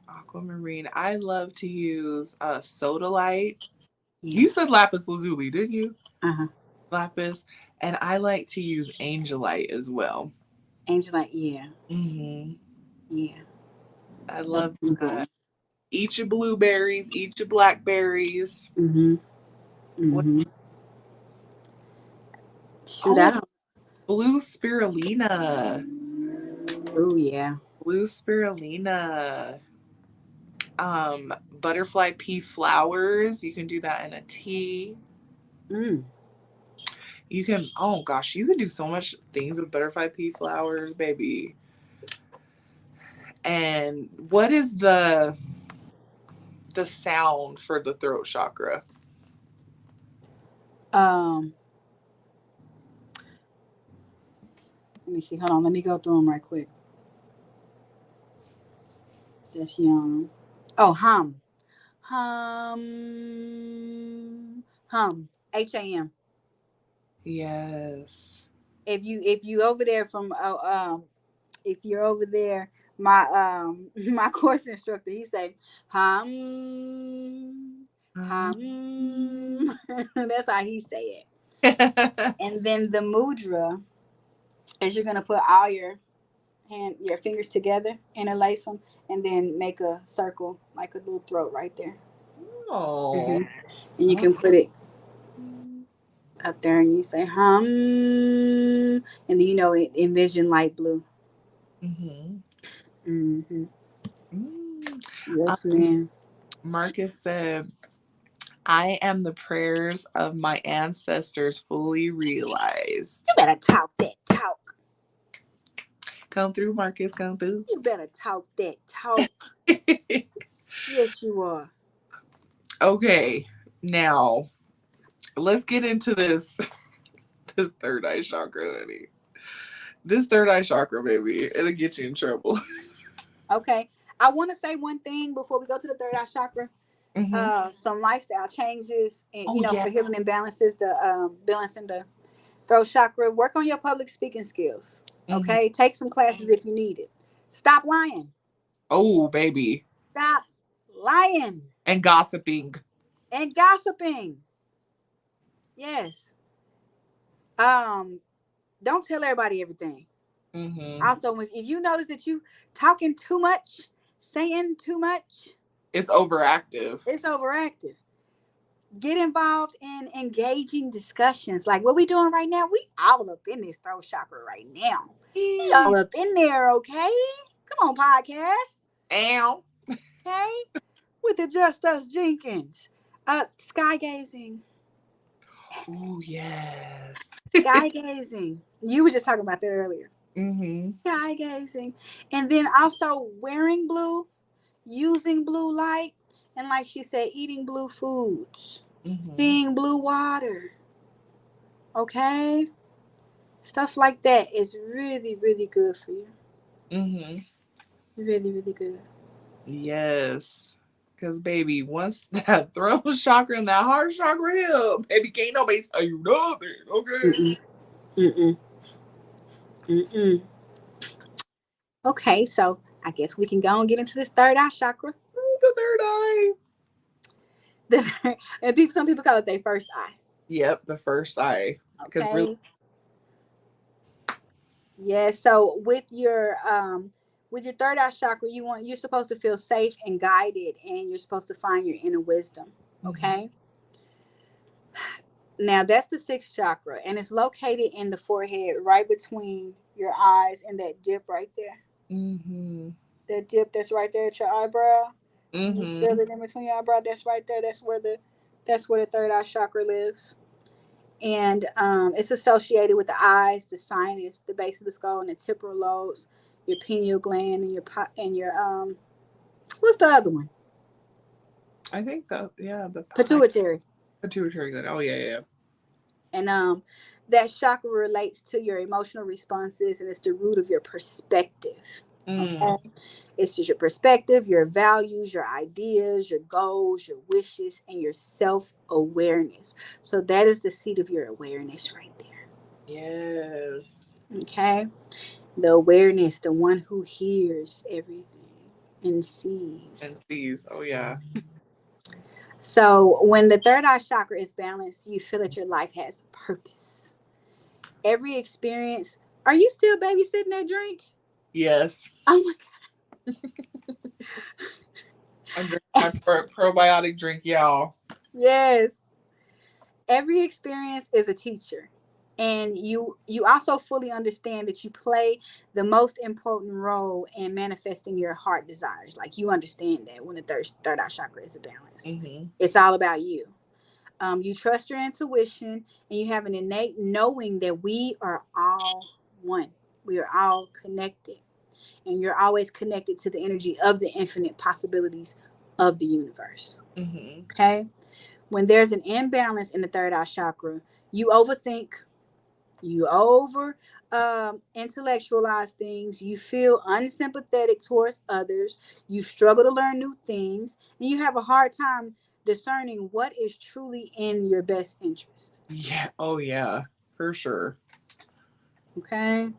Aquamarine. I love to use soda light. Yeah. You said lapis lazuli, didn't you? Uh-huh. Lapis. And I like to use angelite as well. Angelite, yeah. Hmm. Yeah. I Those love are some good that. ones. Eat your blueberries, eat your blackberries. Mm-hmm. What? Mm-hmm. Shoot Oh, out. blue spirulina. Oh yeah. Blue spirulina. Butterfly pea flowers. You can do that in a tea. Mm. You can, oh gosh, you can do so much things with butterfly pea flowers, baby. And what is the sound for the throat chakra? Um, Let me see. Hold on. Let me go through them right quick. That's young. Oh, hum. Hum. HAM. Yes. If you over there from if you're over there, my my course instructor, he say hum. That's how he say it. And then the mudra is you're gonna put all your fingers together, interlace them, and then make a circle like a little throat right there. Oh. And you can put it up there, and you say and then envision light blue. Mm-hmm. hmm Mm. Yes, man. Marcus said, I am the prayers of my ancestors fully You realized. better talk that talk. Come through, Marcus, come through. You better talk that talk. Yes, you are. Okay, now let's get into this third eye chakra, honey. This third eye chakra, baby, it'll get you in trouble. Okay. I want to say one thing before we go to the third eye chakra. Hmm. Some lifestyle changes, and Oh yeah. for healing imbalances, the balancing the throat chakra. Work on your public speaking skills. Hmm. Okay. Take some classes if you need it. Stop lying. Oh baby, Stop lying and gossiping. and gossiping. Yes. Um. Don't tell everybody everything. Hmm. Also, if you notice that you talking too much, saying too much, It's overactive. it's overactive. Get involved in engaging discussions like what we doing right now. We all up in this throat chakra right now. We all up in there, okay? Come on, podcast, Ow. okay? With the Just Us Jenkins. Sky gazing. Oh yes. Sky gazing. You were just talking about that earlier. Hmm. Sky gazing. And then also wearing blue, using blue light, and like she said, eating blue foods, Hmm. seeing blue water. Okay? Stuff like that is really, really good for you. Hmm. Really, really good. Yes. Cause baby, once that throat chakra and that heart chakra heal, baby, can't nobody tell you nothing. Okay. Mm-mm, mm-mm, mm-mm. Okay, so I guess we can go and get into this third eye chakra. Ooh, the third eye. Some people call it their first eye. Yep, the first eye. Because really, Okay. Yeah. So with your third eye chakra, you're supposed to feel safe and guided, and you're supposed to find your inner wisdom. hmm. Okay. Now that's the sixth chakra, and it's located in the forehead, right between your eyes and that dip right there. Hmm. That dip that's right there at your eyebrow. You feel it in between your eyebrow. That's right there. That's where the third eye chakra lives. And it's associated with the eyes, the sinus, the base of the skull, and the temporal lobes, your pineal gland, and your what's the other one? I think that, yeah, the Pituitary. pituitary gland. Oh yeah, yeah. And that chakra relates to your emotional responses, and it's the root of your perspective. Mm. Okay, it's just your perspective, your values, your ideas, your goals, your wishes, and your self-awareness. So that is the seat of your awareness right there. Yes. Okay, the awareness, the one who hears everything and sees. And sees. Oh yeah. So when the third eye chakra is balanced, you feel that your life has purpose. Every experience. Are you still babysitting that drink? Yes. Oh my I'm drinking God. my probiotic drink, y'all. Yes. Every experience is a teacher. And you also fully understand that you play the most important role in manifesting your heart desires. Like you understand that when the third eye chakra is balanced. Mm-hmm. It's all about you. You trust your intuition, and you have an innate knowing that we are all one. We are all connected, and you're always connected to the energy of the infinite possibilities of the universe. Mm-hmm. Okay, when there's an imbalance in the third eye chakra, you overthink, you over intellectualize things, you feel unsympathetic towards others, you struggle to learn new things, and you have a hard time discerning what is truly in your best interest. Yeah. Oh yeah. For sure. Okay.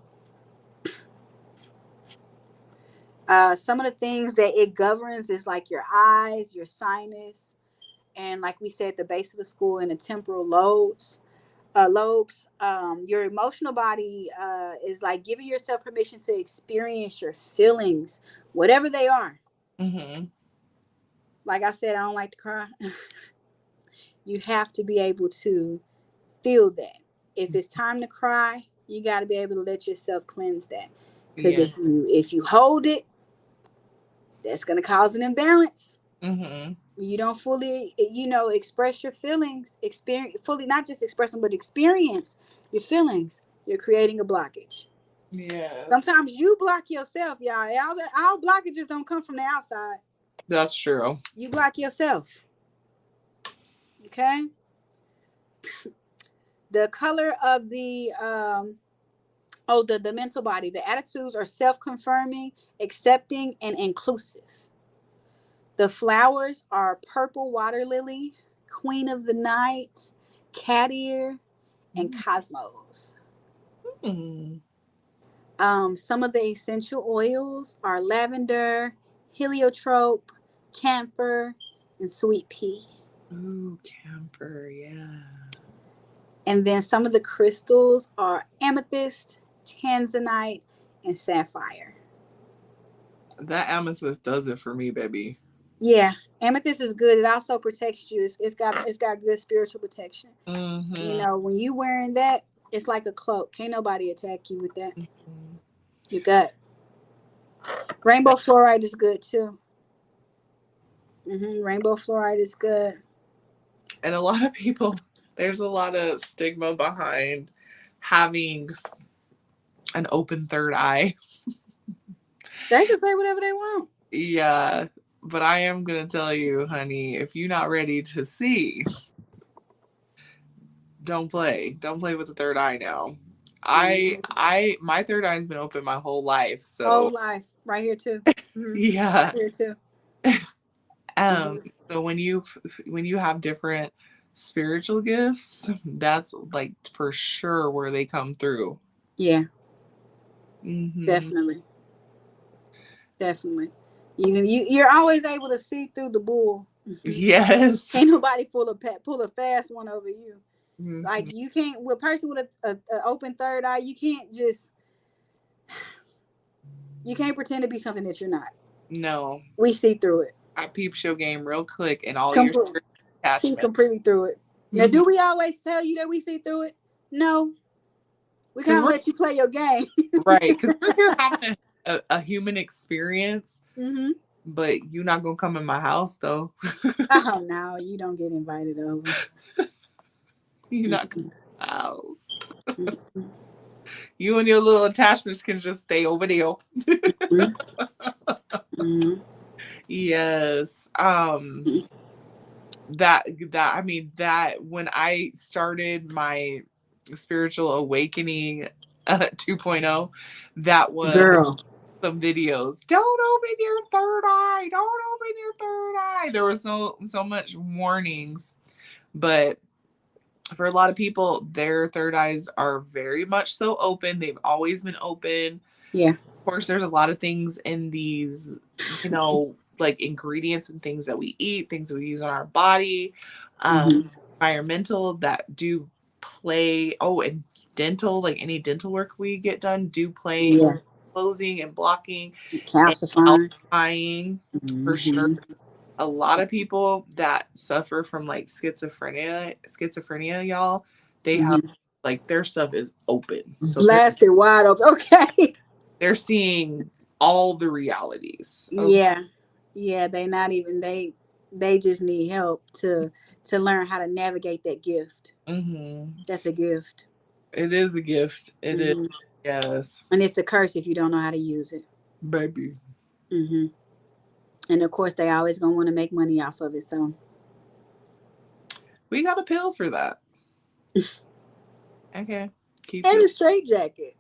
Some of the things that it governs is like your eyes, your sinus, and like we said, the base of the skull and the temporal lobes. Your emotional body is like giving yourself permission to experience your feelings, whatever they are. Mm-hmm. Like I said, I don't like to cry. You have to be able to feel that. If it's time to cry, you got to be able to let yourself cleanse that. Because Yeah. if you hold it, that's going to cause an imbalance. Mm-hmm. You don't fully, express your feelings, experience fully, not just express them, but experience your feelings. You're creating a blockage. Yes. Sometimes you block yourself, y'all. All blockages don't come from the outside. That's true. You block yourself. Okay. The color of the mental body. The attitudes are self-confirming, accepting, and inclusive. The flowers are purple water lily, queen of the night, cat ear, and cosmos. Mm-hmm. Some of the essential oils are lavender, heliotrope, camphor, and sweet pea. Ooh, camper. Yeah. And then some of the crystals are amethyst, tanzanite, and sapphire. That amethyst does it for me, baby. Yeah, amethyst is good. It also protects you. It's got good spiritual protection. Mm-hmm. When you wearing that, it's like a cloak. Can't nobody attack you with that. Mm-hmm. You got rainbow fluoride is good too. Rainbow fluoride is good. And a lot of people, there's a lot of stigma behind having an open third eye. They can say whatever they want. Yeah. But I am gonna tell you, honey, if you're not ready to see, don't play. Don't play with the third eye now. My third eye's been open my whole life, Whole so life, right here too. Right yeah. here too. Um, hmm so when you have different spiritual gifts, that's like for sure where they come through. Yeah, Hmm. definitely, definitely. You're always able to see through the bull. Yes. Can't nobody pull a fast one over you. Hmm. Like you can't with a person with a open third eye. You can't pretend to be something that you're not. No, We see through it. I peep show game real quick and all your Complete. spirit See attachment. completely through it. Now, Because do we always tell you that we see through it? No. We kind of we're let you play your game. right. Because we're here having a human experience. hmm But you're not gonna come in my house though. Oh no, you don't get invited over. You're not coming Mm-mm, in my house. mm-mm, You and your little attachments can just stay over there. mm-mm, mm-mm. Yes. That I mean that when I started my spiritual awakening 2.0, that was Girl. some videos. Don't open your third eye. Don't open your third eye. There was so much warnings, but for a lot of people, their third eyes are very much so open. They've always been open. Yeah. Of course, there's a lot of things in these, like ingredients and things that we eat, things that we use on our body, um, Mm-hmm. environmental that do play. Oh, and dental, like any dental work we get done, do play Yeah. closing and blocking and Calcifying. calcifying for sure. Mm-hmm. A lot of people that suffer from like schizophrenia, y'all, they have Mm-hmm. like their stuff is open. So Blasted wide open. Okay. they're seeing all the realities. Okay. Yeah. Yeah. They not even they just need help to learn how to navigate that gift. Hmm. That's a gift. It is a gift. It is. Hmm. Yes, And it's a curse if you don't know how to use it. baby. Hmm. And of course, they always gonna want to make money off of it. So, We got a pill for that. Okay. Keep and you. a straight jacket.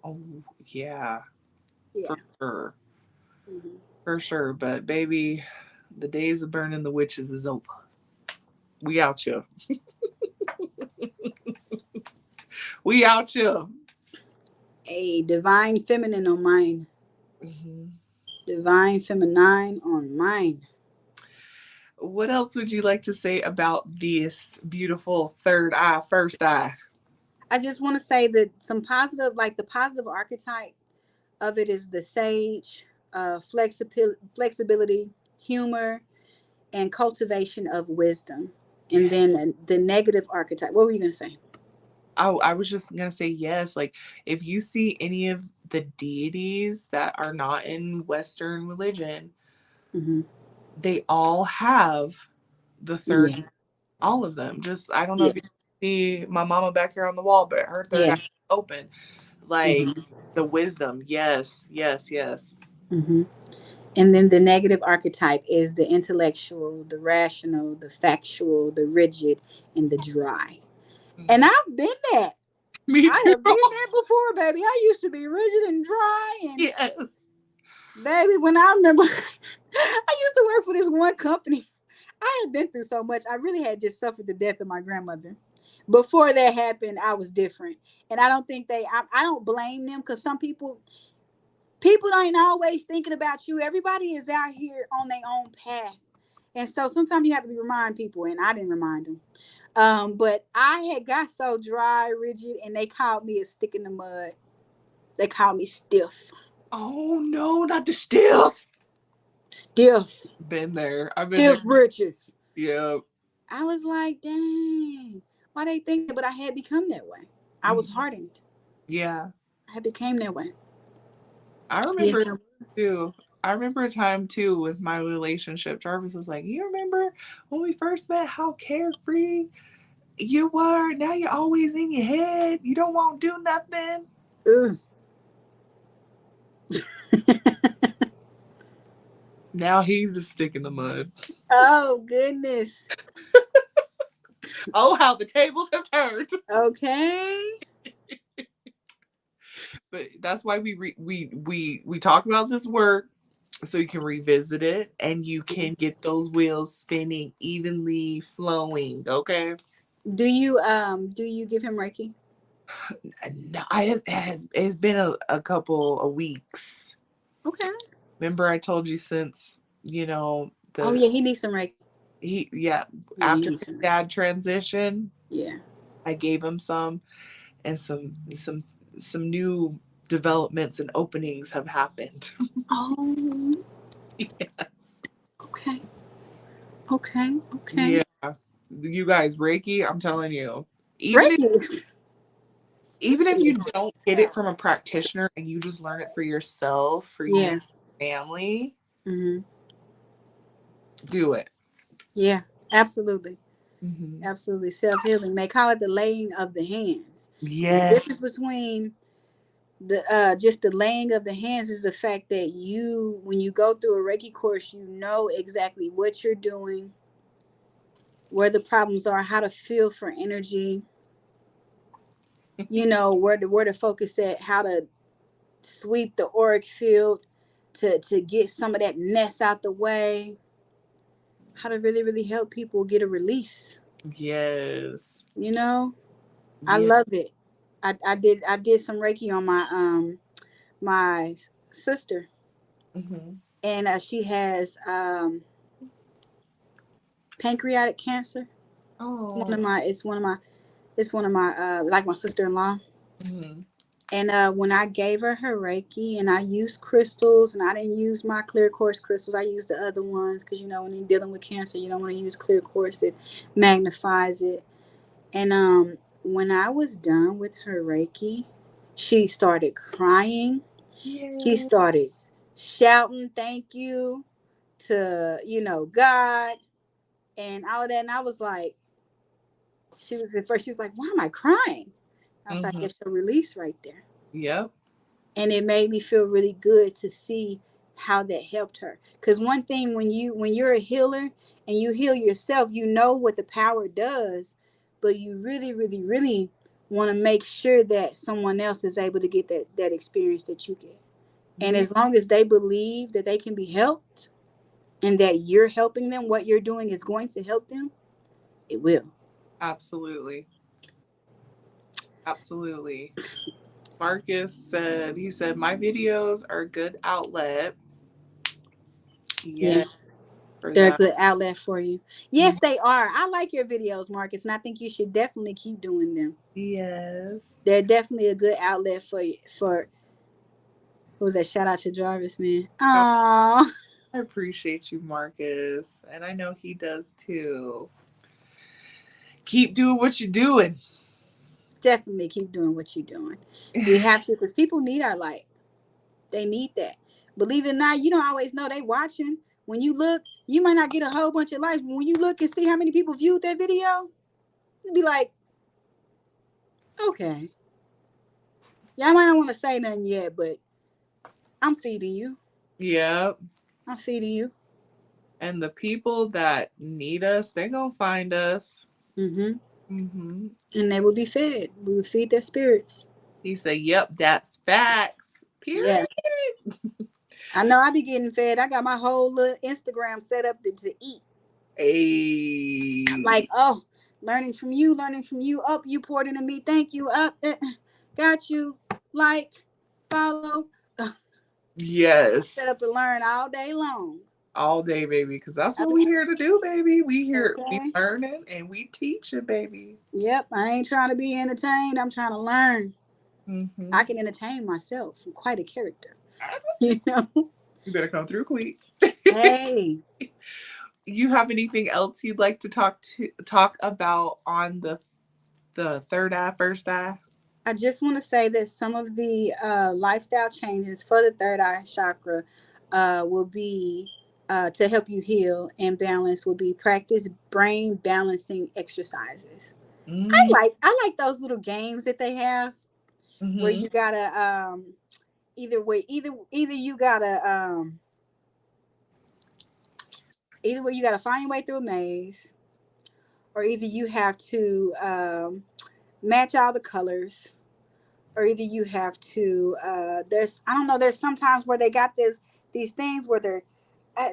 Oh, yeah. For Yeah. sure. Hmm. For sure. But, baby, the days of burning the witches is over. We out here. We out here. A divine feminine on mine. Hmm. Divine feminine on mine. What else would you like to say about this beautiful third eye, first eye? I just want to say that some positive, like the positive archetype of it is the sage, flexibility, humor, and cultivation of wisdom. And Yeah. then the negative archetype. What were you going to say? Oh, I was just gonna say yes. Like, if you see any of the deities that are not in Western religion, Hmm. they all have the third. Yeah. All of them. Just I don't know Yeah. if you see my mama back here on the wall, but her third eye Yeah. is open. Like Hmm. the wisdom. Yes, yes, yes. Hmm. And then the negative archetype is the intellectual, the rational, the factual, the rigid, and the dry. And Mhm. I've been that. Me I too. have been that before, baby. I used to be rigid and dry. And Yes. baby, when I remember, I used to work for this one company. I had been through so much. I really had just suffered the death of my grandmother. Before that happened, I was different. And I don't think I don't blame them because some people ain't always thinking about you. Everybody is out here on their own path. And so sometimes you have to be remind people, and I didn't remind them. But I had got so dry, rigid, and they called me a stick in the mud. They called me stiff. Oh no, not the still. Stiff. Been there. I've been there. Stiff britches. Yeah. I was like, dang, why they think that? But I had become that way. I was Mhm. hardened. Yeah. I had became that way. I Yes, remember I was. too. I remember a time too with my relationship. Jarvis was like, "You remember when we first met? How carefree you were. Now you're always in your head. You don't want to do nothing." Ugh. Now he's a stick in the mud. Oh goodness. Oh, how the tables have turned. Okay. But that's why we talk about this work so you can revisit it and you can get those wheels spinning evenly flowing. Okay. Do you give him Reiki? No, it's been a couple of weeks. Okay. Remember, I told you since Oh the yeah, he needs some Reiki. he yeah Yeah, he after needs his some Reiki. dad transition, Yeah. I gave him some, and some new developments and openings have happened. Oh. Yes. Okay. Okay. Okay. Yeah. You guys, Reiki, I'm telling you, even if Reiki. even if you don't get it from a practitioner and you just learn it for yourself, for you, Yeah. family, Hmm. do it. Yeah, absolutely. Mm-hmm. Absolutely. Self-healing. They call it the laying of the hands. And the Yeah. difference between the just the laying of the hands is the fact that you, when you go through a Reiki course, you know exactly what you're doing, where the problems are, how to feel for energy, you know, where to focus at, how to sweep the auric field to get some of that mess out the way, how to really, really help people get a release. Yes. You know, I Yeah. love it. I did some Reiki on my sister, Mm-hmm. and she has pancreatic cancer. One Oh. of my it's one of my like my sister-in-law. Mm-hmm. And when I gave her Reiki, and I used crystals, and I didn't use my clear quartz crystals, I used the other ones because, you know, when you're dealing with cancer, you don't want to use clear quartz; it magnifies it. And when I was done with her Reiki, she started crying. She Yeah. started shouting "thank you" to, you know, God and all of that. And I was like, she was at first, she was like, "Why am I crying?" I was like, Mm-hmm. "It's your release right there." Yep. And it made me feel really good to see how that helped her. Because one thing, when you're a healer and you heal yourself, you know what the power does, but you really, really, really want to make sure that someone else is able to get that experience that you get. And Yeah. as long as they believe that they can be helped and that you're helping them, what you're doing is going to help them, it will. Absolutely. Absolutely. Marcus said, he said, my videos are a good outlet. Yeah, Yeah, for they're a that. good outlet for you. Yes, they are. I like your videos, Marcus, and I think you should definitely keep doing them. Yes. They're definitely a good outlet for who was that? Shout out to Jarvis, man. Oh, Oh, I appreciate you, Marcus. And I know he does too. Keep doing what you're doing. definitely keep doing what you're doing. We have to, because people need our light. They need that. Believe it or not, you don't always know they watching. When you look, you might not get a whole bunch of likes, but when you look and see how many people viewed that video, you'll be like, okay, y'all might not want to say nothing yet, but I'm feeding you. Yep. I'm feeding you. And the people that need us, they're going to find us. Mm-hmm. Mm-hmm. And they will be fed. We will feed their spirits. He said, yep, that's facts. Period. Yeah. I know I be getting fed. I got my whole little Instagram set up to eat. Hey. Like, oh, learning from you. Up, you poured into me. Thank you. Up, got you. Like, follow. Set Yes. up to learn all day long. All day, baby, because that's I what be, we here to do, baby. We okay. learning and we teaching, baby. Yep. I ain't trying to be entertained. I'm trying to learn. Mm-hmm. I can entertain myself. I'm quite a character. You know. You better come through, Queen. Hey. You have anything else you'd like to talk about on the third eye, first eye? I just want to say that some of the lifestyle changes for the third eye chakra will be to help you heal and balance. Will be practice brain balancing exercises. Mm-hmm. I like those little games that they have where you gotta either you gotta either way you gotta find your way through a maze, or either you have to match all the colors, or either you have to there's, I don't know, there's sometimes where they got these things where they're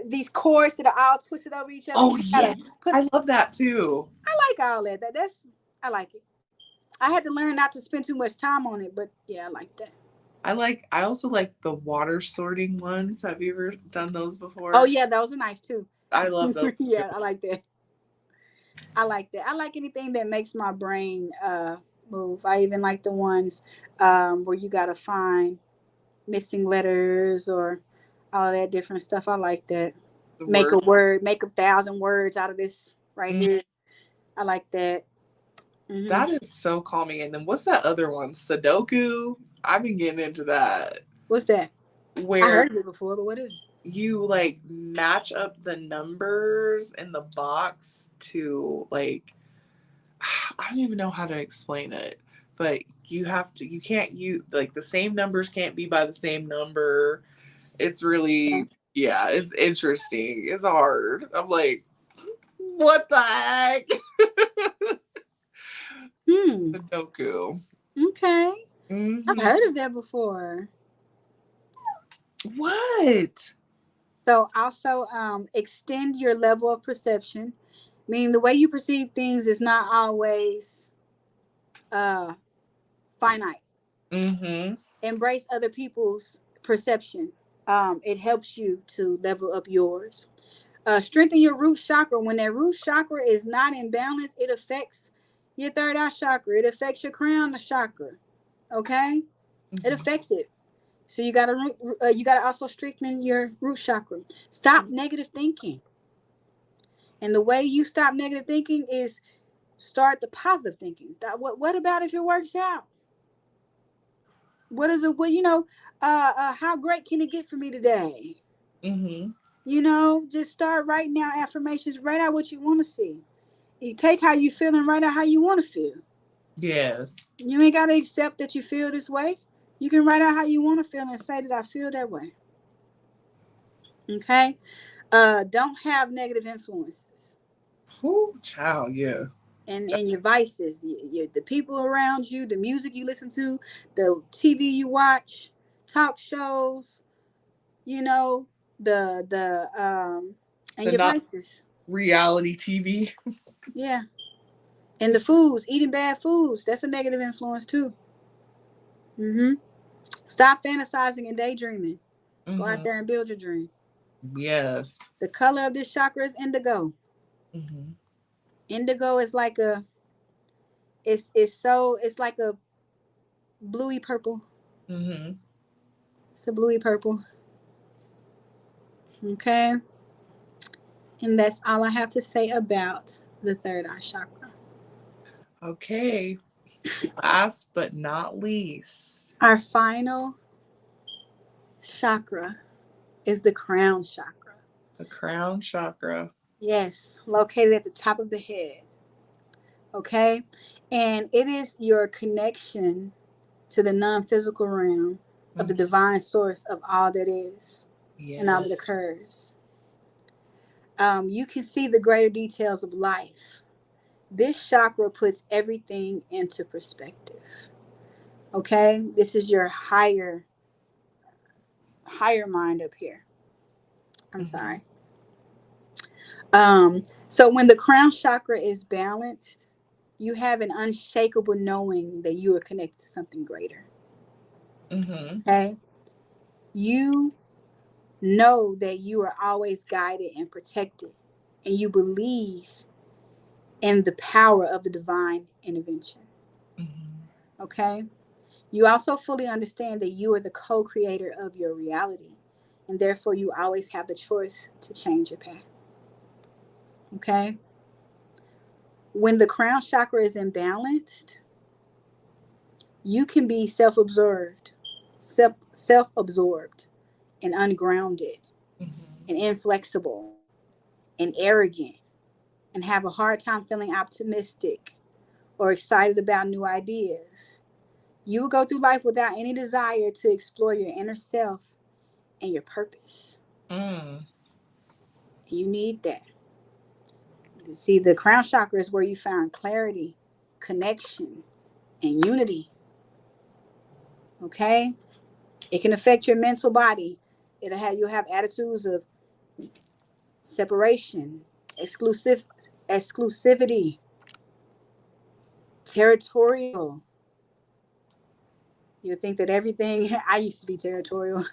these cords that are all twisted over each other, Oh and you yeah, gotta put. I love that too. I like all that. That's, I like it. I had to learn not to spend too much time on it, but yeah, I like that. I also like the water sorting ones. Have you ever done those Oh before? yeah, those are nice too. I love those too. Yeah, I like that. I like that. I like anything that makes my brain move. I even like the ones where you gotta find missing letters or all that different stuff. I like that. The Make a word. word, make 1,000 words out of this right here. I like that. Hmm. That is so calming. And then what's that other one? Sudoku. I've been getting into that. What's that? I Where heard of it before, but what is it? you like match up the numbers in the box to like I don't even know how to explain it, but you can't use like the same numbers can't be by the same number. It's Yeah. really, yeah, it's interesting. It's hard. I'm like, what the heck? Hmm. Sudoku. Okay. I've Hmm. heard of that before. What? So also extend your level of perception, meaning the way you perceive things is not always uh, finite. Mm-hmm. Embrace other people's perception. It helps you to level up yours. Strengthen your root chakra. When that root chakra is not in balance, it affects your third eye chakra. It affects your crown chakra. Okay, it Mm-hmm. affects it. So you gotta also strengthen your root chakra. Stop negative thinking. And the way you stop negative thinking is start the positive thinking. What about if it works out? What is it? Well, how great can it get for me today? Mm-hmm. Just start writing down affirmations. Write out what you want to see. You take how you feel and write out how you want to feel. Yes. You ain't got to accept that you feel this way. You can write out how you want to feel and say that I feel that way. Okay. Don't have negative influences Whoo, child, yeah. and your vices, the people around you, the music you listen to, the TV you watch, talk shows, you know, the and The your not vices. reality TV. Yeah. And the foods, eating bad foods, that's a negative influence too. Mm-hmm. Stop fantasizing and daydreaming. Go out Mm-hmm. there and build your dream. Yes. The color of this chakra is indigo. Mm-hmm. Indigo is like it's like a bluey purple. Mm-hmm. It's a bluey purple. Okay. And that's all I have to say about the third eye chakra. Okay. Last but not least, Our final chakra is the crown chakra. the crown chakra. Yes, located at the top of the head. Okay. And it is your connection to the non physical realm of the Mm-hmm. divine source of all that is and all Yeah. that occurs. You can see the greater details of life. This chakra puts everything into perspective. Okay, this is your higher mind up here. I'm Mm-hmm. sorry. So when the crown chakra is balanced, you have an unshakable knowing that you are connected to something greater. Mm-hmm. Okay, you know that you are always guided and protected, and you believe in the power of the divine intervention. Mm-hmm. Okay, you also fully understand that you are the co-creator of your reality, and therefore you always have the choice to change your path. Okay, when the crown chakra is imbalanced, you can be self-absorbed and ungrounded Mm-hmm. and inflexible and arrogant and have a hard time feeling optimistic or excited about new ideas. You will go through life without any desire to explore your inner self and your purpose. Mm. You need that. See, the crown chakra is where you find clarity, connection, and unity. Okay? It can affect your mental body. You'll have attitudes of separation, exclusivity, territorial. You think that everything I used to be territorial.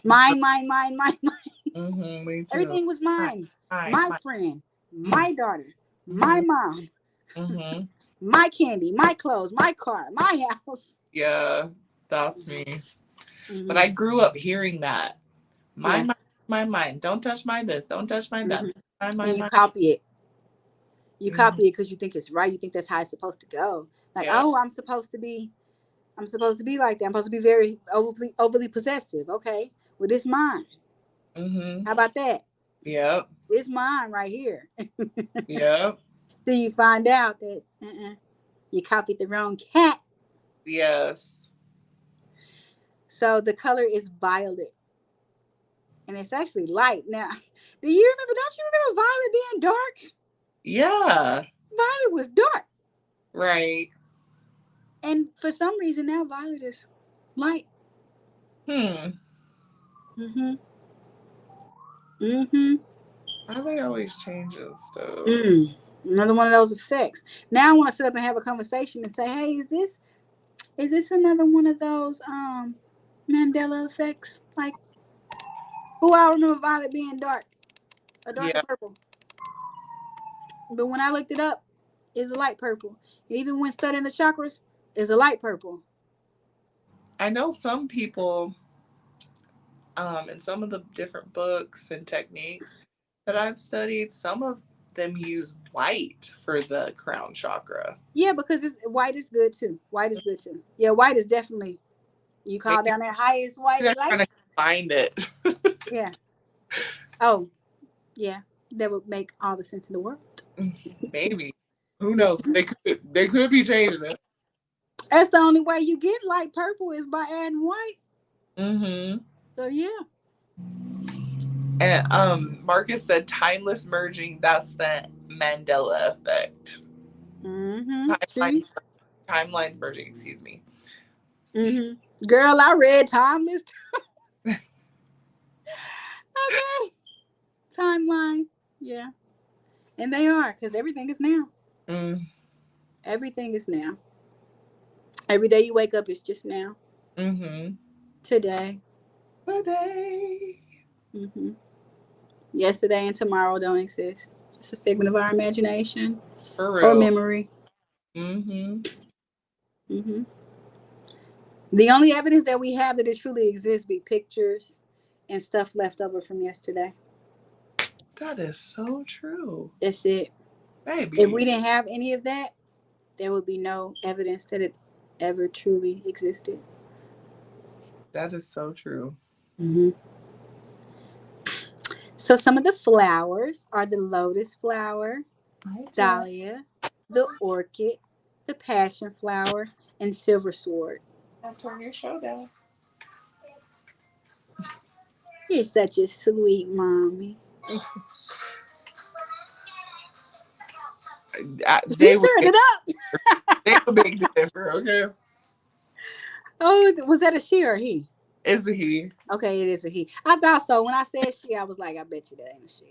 Mine, mine, mine, mine, mine. Mm-hmm. Me too. Everything was Hi, mine. hi, My hi. friend, Mm-hmm. my daughter, my Mm-hmm. mom, Mm-hmm. my candy, my clothes, my car, my house. Yeah, that's me. But Mm-hmm. I grew up hearing that. My Yeah. mind, my mind. Don't touch my this. Don't touch my that. Mm-hmm. My And you mind. copy it. You Mm-hmm. copy it because you think it's right. You think that's how it's supposed to go. Like, Yeah. oh, I'm supposed to be like that. I'm supposed to be very overly possessive. Okay, well, this mine. Mm-hmm. How about that? Yep. It's mine right here. Yep. Then you find out that you copied the wrong cat. Yes. So the color is violet. And it's actually light. Now, do you remember? Don't you remember violet being dark? Yeah. Violet was dark. Right. And for some reason now violet is light. Hmm. Mm-hmm. Mm-hmm. Why are they always changing stuff? Another one of those effects. Now I want to sit up and have a conversation and say, hey, is this another one of those Mandela effects? Like, who I remember violet being dark, a darker Yeah. purple. But when I looked it up, it's a light purple. Even when studying the chakras, it's a light purple. I know some people, in some of the different books and techniques that I've studied, some of them use white for the crown chakra. Yeah, because it's white is good too. White is good too. Yeah, white is definitely you call Maybe down that highest white they're light. trying to find it. Yeah. Oh, yeah. That would make all the sense in the world. Maybe. Who Yeah. knows? They could be changing it. That's the only way you get light purple is by adding white. Mm-hmm. So yeah. And Marcus said timeless merging, that's the Mandela effect. Mm-hmm. See? Timelines, timelines merging, excuse me. Mm-hmm. Girl, I read Timeless. Okay. Timeline. Yeah. And they are, because everything is now. Mm, Everything is now. Every day you wake up, it's just now. mm-hmm. Today. Today. Mm-hmm. Yesterday and tomorrow don't exist. It's a figment of our imagination For or real. memory. Mm-hmm. Mm-hmm. The only evidence that we have that it truly exists be pictures and stuff left over from yesterday. That is so true. That's it. If Baby. we didn't have any of that, there would be no evidence that it ever truly existed. That is so true. Mm-hmm. So some of the flowers are the lotus flower, Hi, Jen. dahlia, the orchid, the passion flower, and silver sword. I'll turn your show down. You're such a sweet mommy. She They would turned make it up. they would make the differ, okay? Oh, was that a she or he? It's a he. Okay, it is a he. I thought so. When I said she, I was like, I bet you that ain't a she.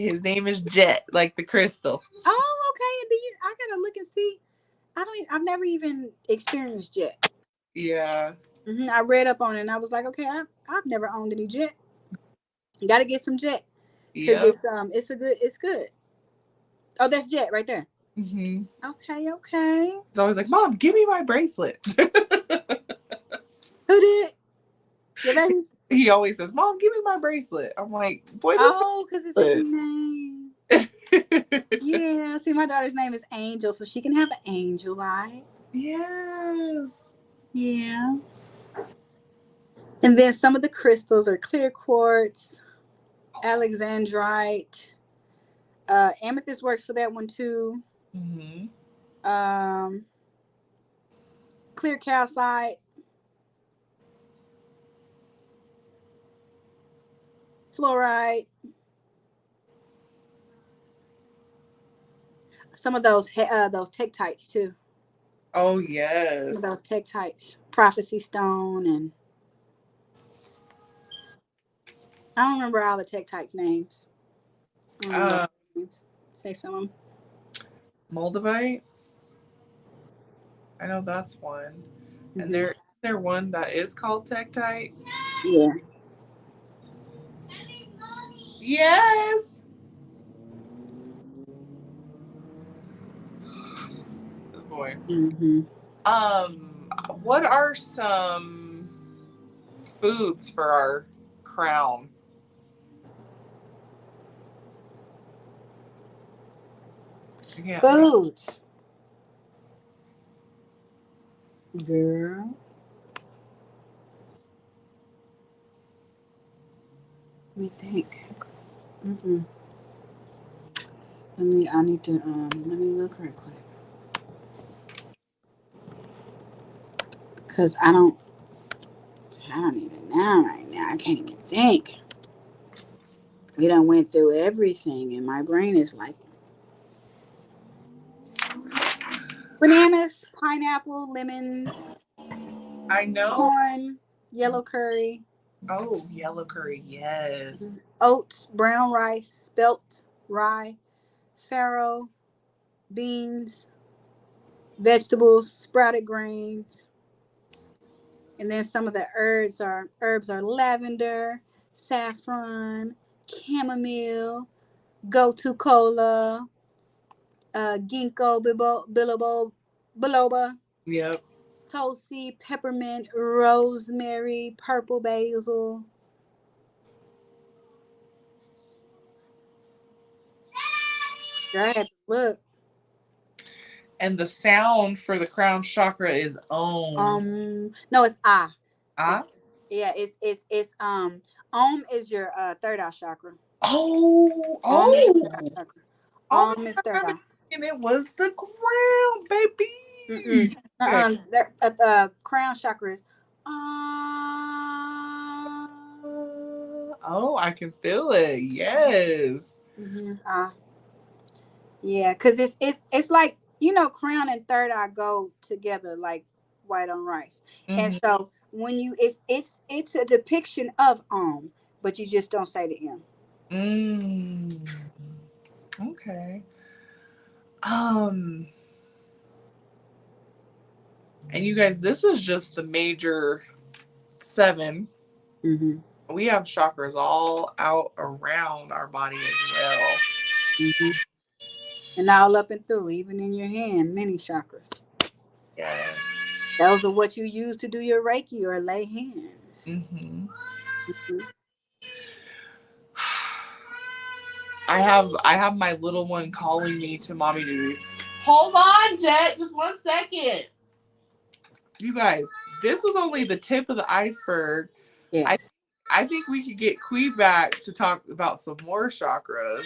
His name is Jet, like the crystal. Oh, okay. And then I gotta look and see. I've never even experienced jet. Yeah. I read up on it and I was like, okay, I've never owned any jet. Got to get some jet because Yep. it's good. Oh, that's jet right there. Mm-hmm. Okay, okay. He's always like, Mom, give me my bracelet. Who did? Your baby? He always says, Mom, give me my bracelet. I'm like, boy, this Oh, because it's his bracelet. name. Yeah. See, my daughter's name is Angel, so she can have an angel eye. Yes. Yeah. And then some of the crystals are clear quartz, alexandrite, amethyst works for that one too. Mm-hmm. Um, clear calcite, fluorite, some of those tektites too. Oh, Some of yes. those tektites, prophecy stone, and I don't remember all the tektites names. I don't remember all Uh, the names. Say some of them. Moldavite. I know that's one. And Mm-hmm. there one that is called Tektite. Yeah. Yes. This boy. Mm-hmm. What are some foods for our crown? I can't think. Foods, girl. Let me think. Mm-mm. I need to, let me look real quick. Because I don't even know right now. I can't even think. We done went through everything, and my brain is like bananas, pineapple, lemons, I know. corn, yellow curry, Oh, yellow curry. Yes. oats, brown rice, spelt rye, farro, beans, vegetables, sprouted grains, and then some of the herbs are lavender, saffron, chamomile, gotu kola, ginkgo biloba, Yep. tulsi, peppermint, rosemary, purple basil. Girl, I had to look. And the sound for the crown chakra is om. No, it's ah. It's Ah. yeah, it's is your third eye chakra. Oh. Om is your third eye Oh. chakra. Oh Om is my third God. eye. And it was the crown, Mm-mm. baby. Okay. The crown chakra is Oh, I can feel it. Yes. ah. Yeah, because it's like crown and third eye go together like white on rice, and Mm-hmm. so when you it's a depiction of but you just don't say the M. Mm. Okay. Um, and you guys, this is just the major seven. Mm-hmm. We have chakras all out around our body as well. Mm-hmm. And all up and through, even in your hand, many chakras. Yes. Those are what you use to do your Reiki or lay hands. Mm-hmm. Mhm. I have my little one calling me to mommy duties. Hold on, Jet, just 1 second. You guys, this was only the tip of the iceberg. I Yes. I think we could get Quee back to talk about some more chakras.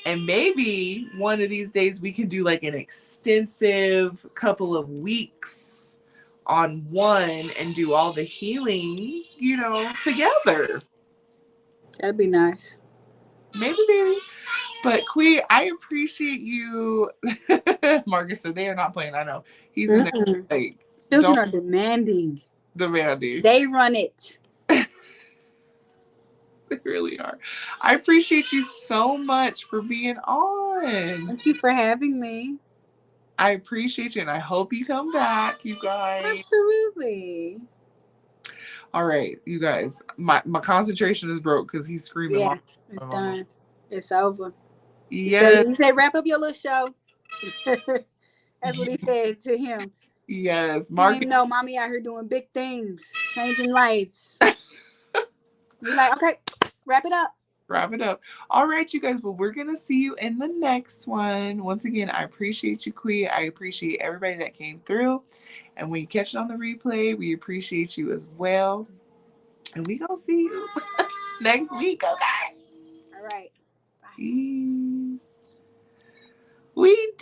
And maybe one of these days we can do like an extensive couple of weeks on one and do all the healing, together. That'd be nice. Maybe, baby. But Quee, I appreciate you. Marcus said they are not playing. I know. He's in there Mm-mm. like, Children don't are demanding. demand it. They run it. They really are. I appreciate you so much for being on. Thank you for having me. I appreciate you and I hope you come back, you guys. Absolutely. All right, you guys. My concentration is broke because he's screaming, Yeah, Mama, it's Mama, Mama. done. It's over. Yes. He said, wrap up your little show. That's what he said to him. Yes. You don't Marcus. even know mommy out here doing big things, changing lives. He's like, okay, wrap it up. Wrap it up. All right, you guys. Well, we're going to see you in the next one. Once again, I appreciate you, Quee. I appreciate everybody that came through. And when you catch it on the replay, we appreciate you as well. And we going to see you next week, okay? All right. Bye. Peace. We did.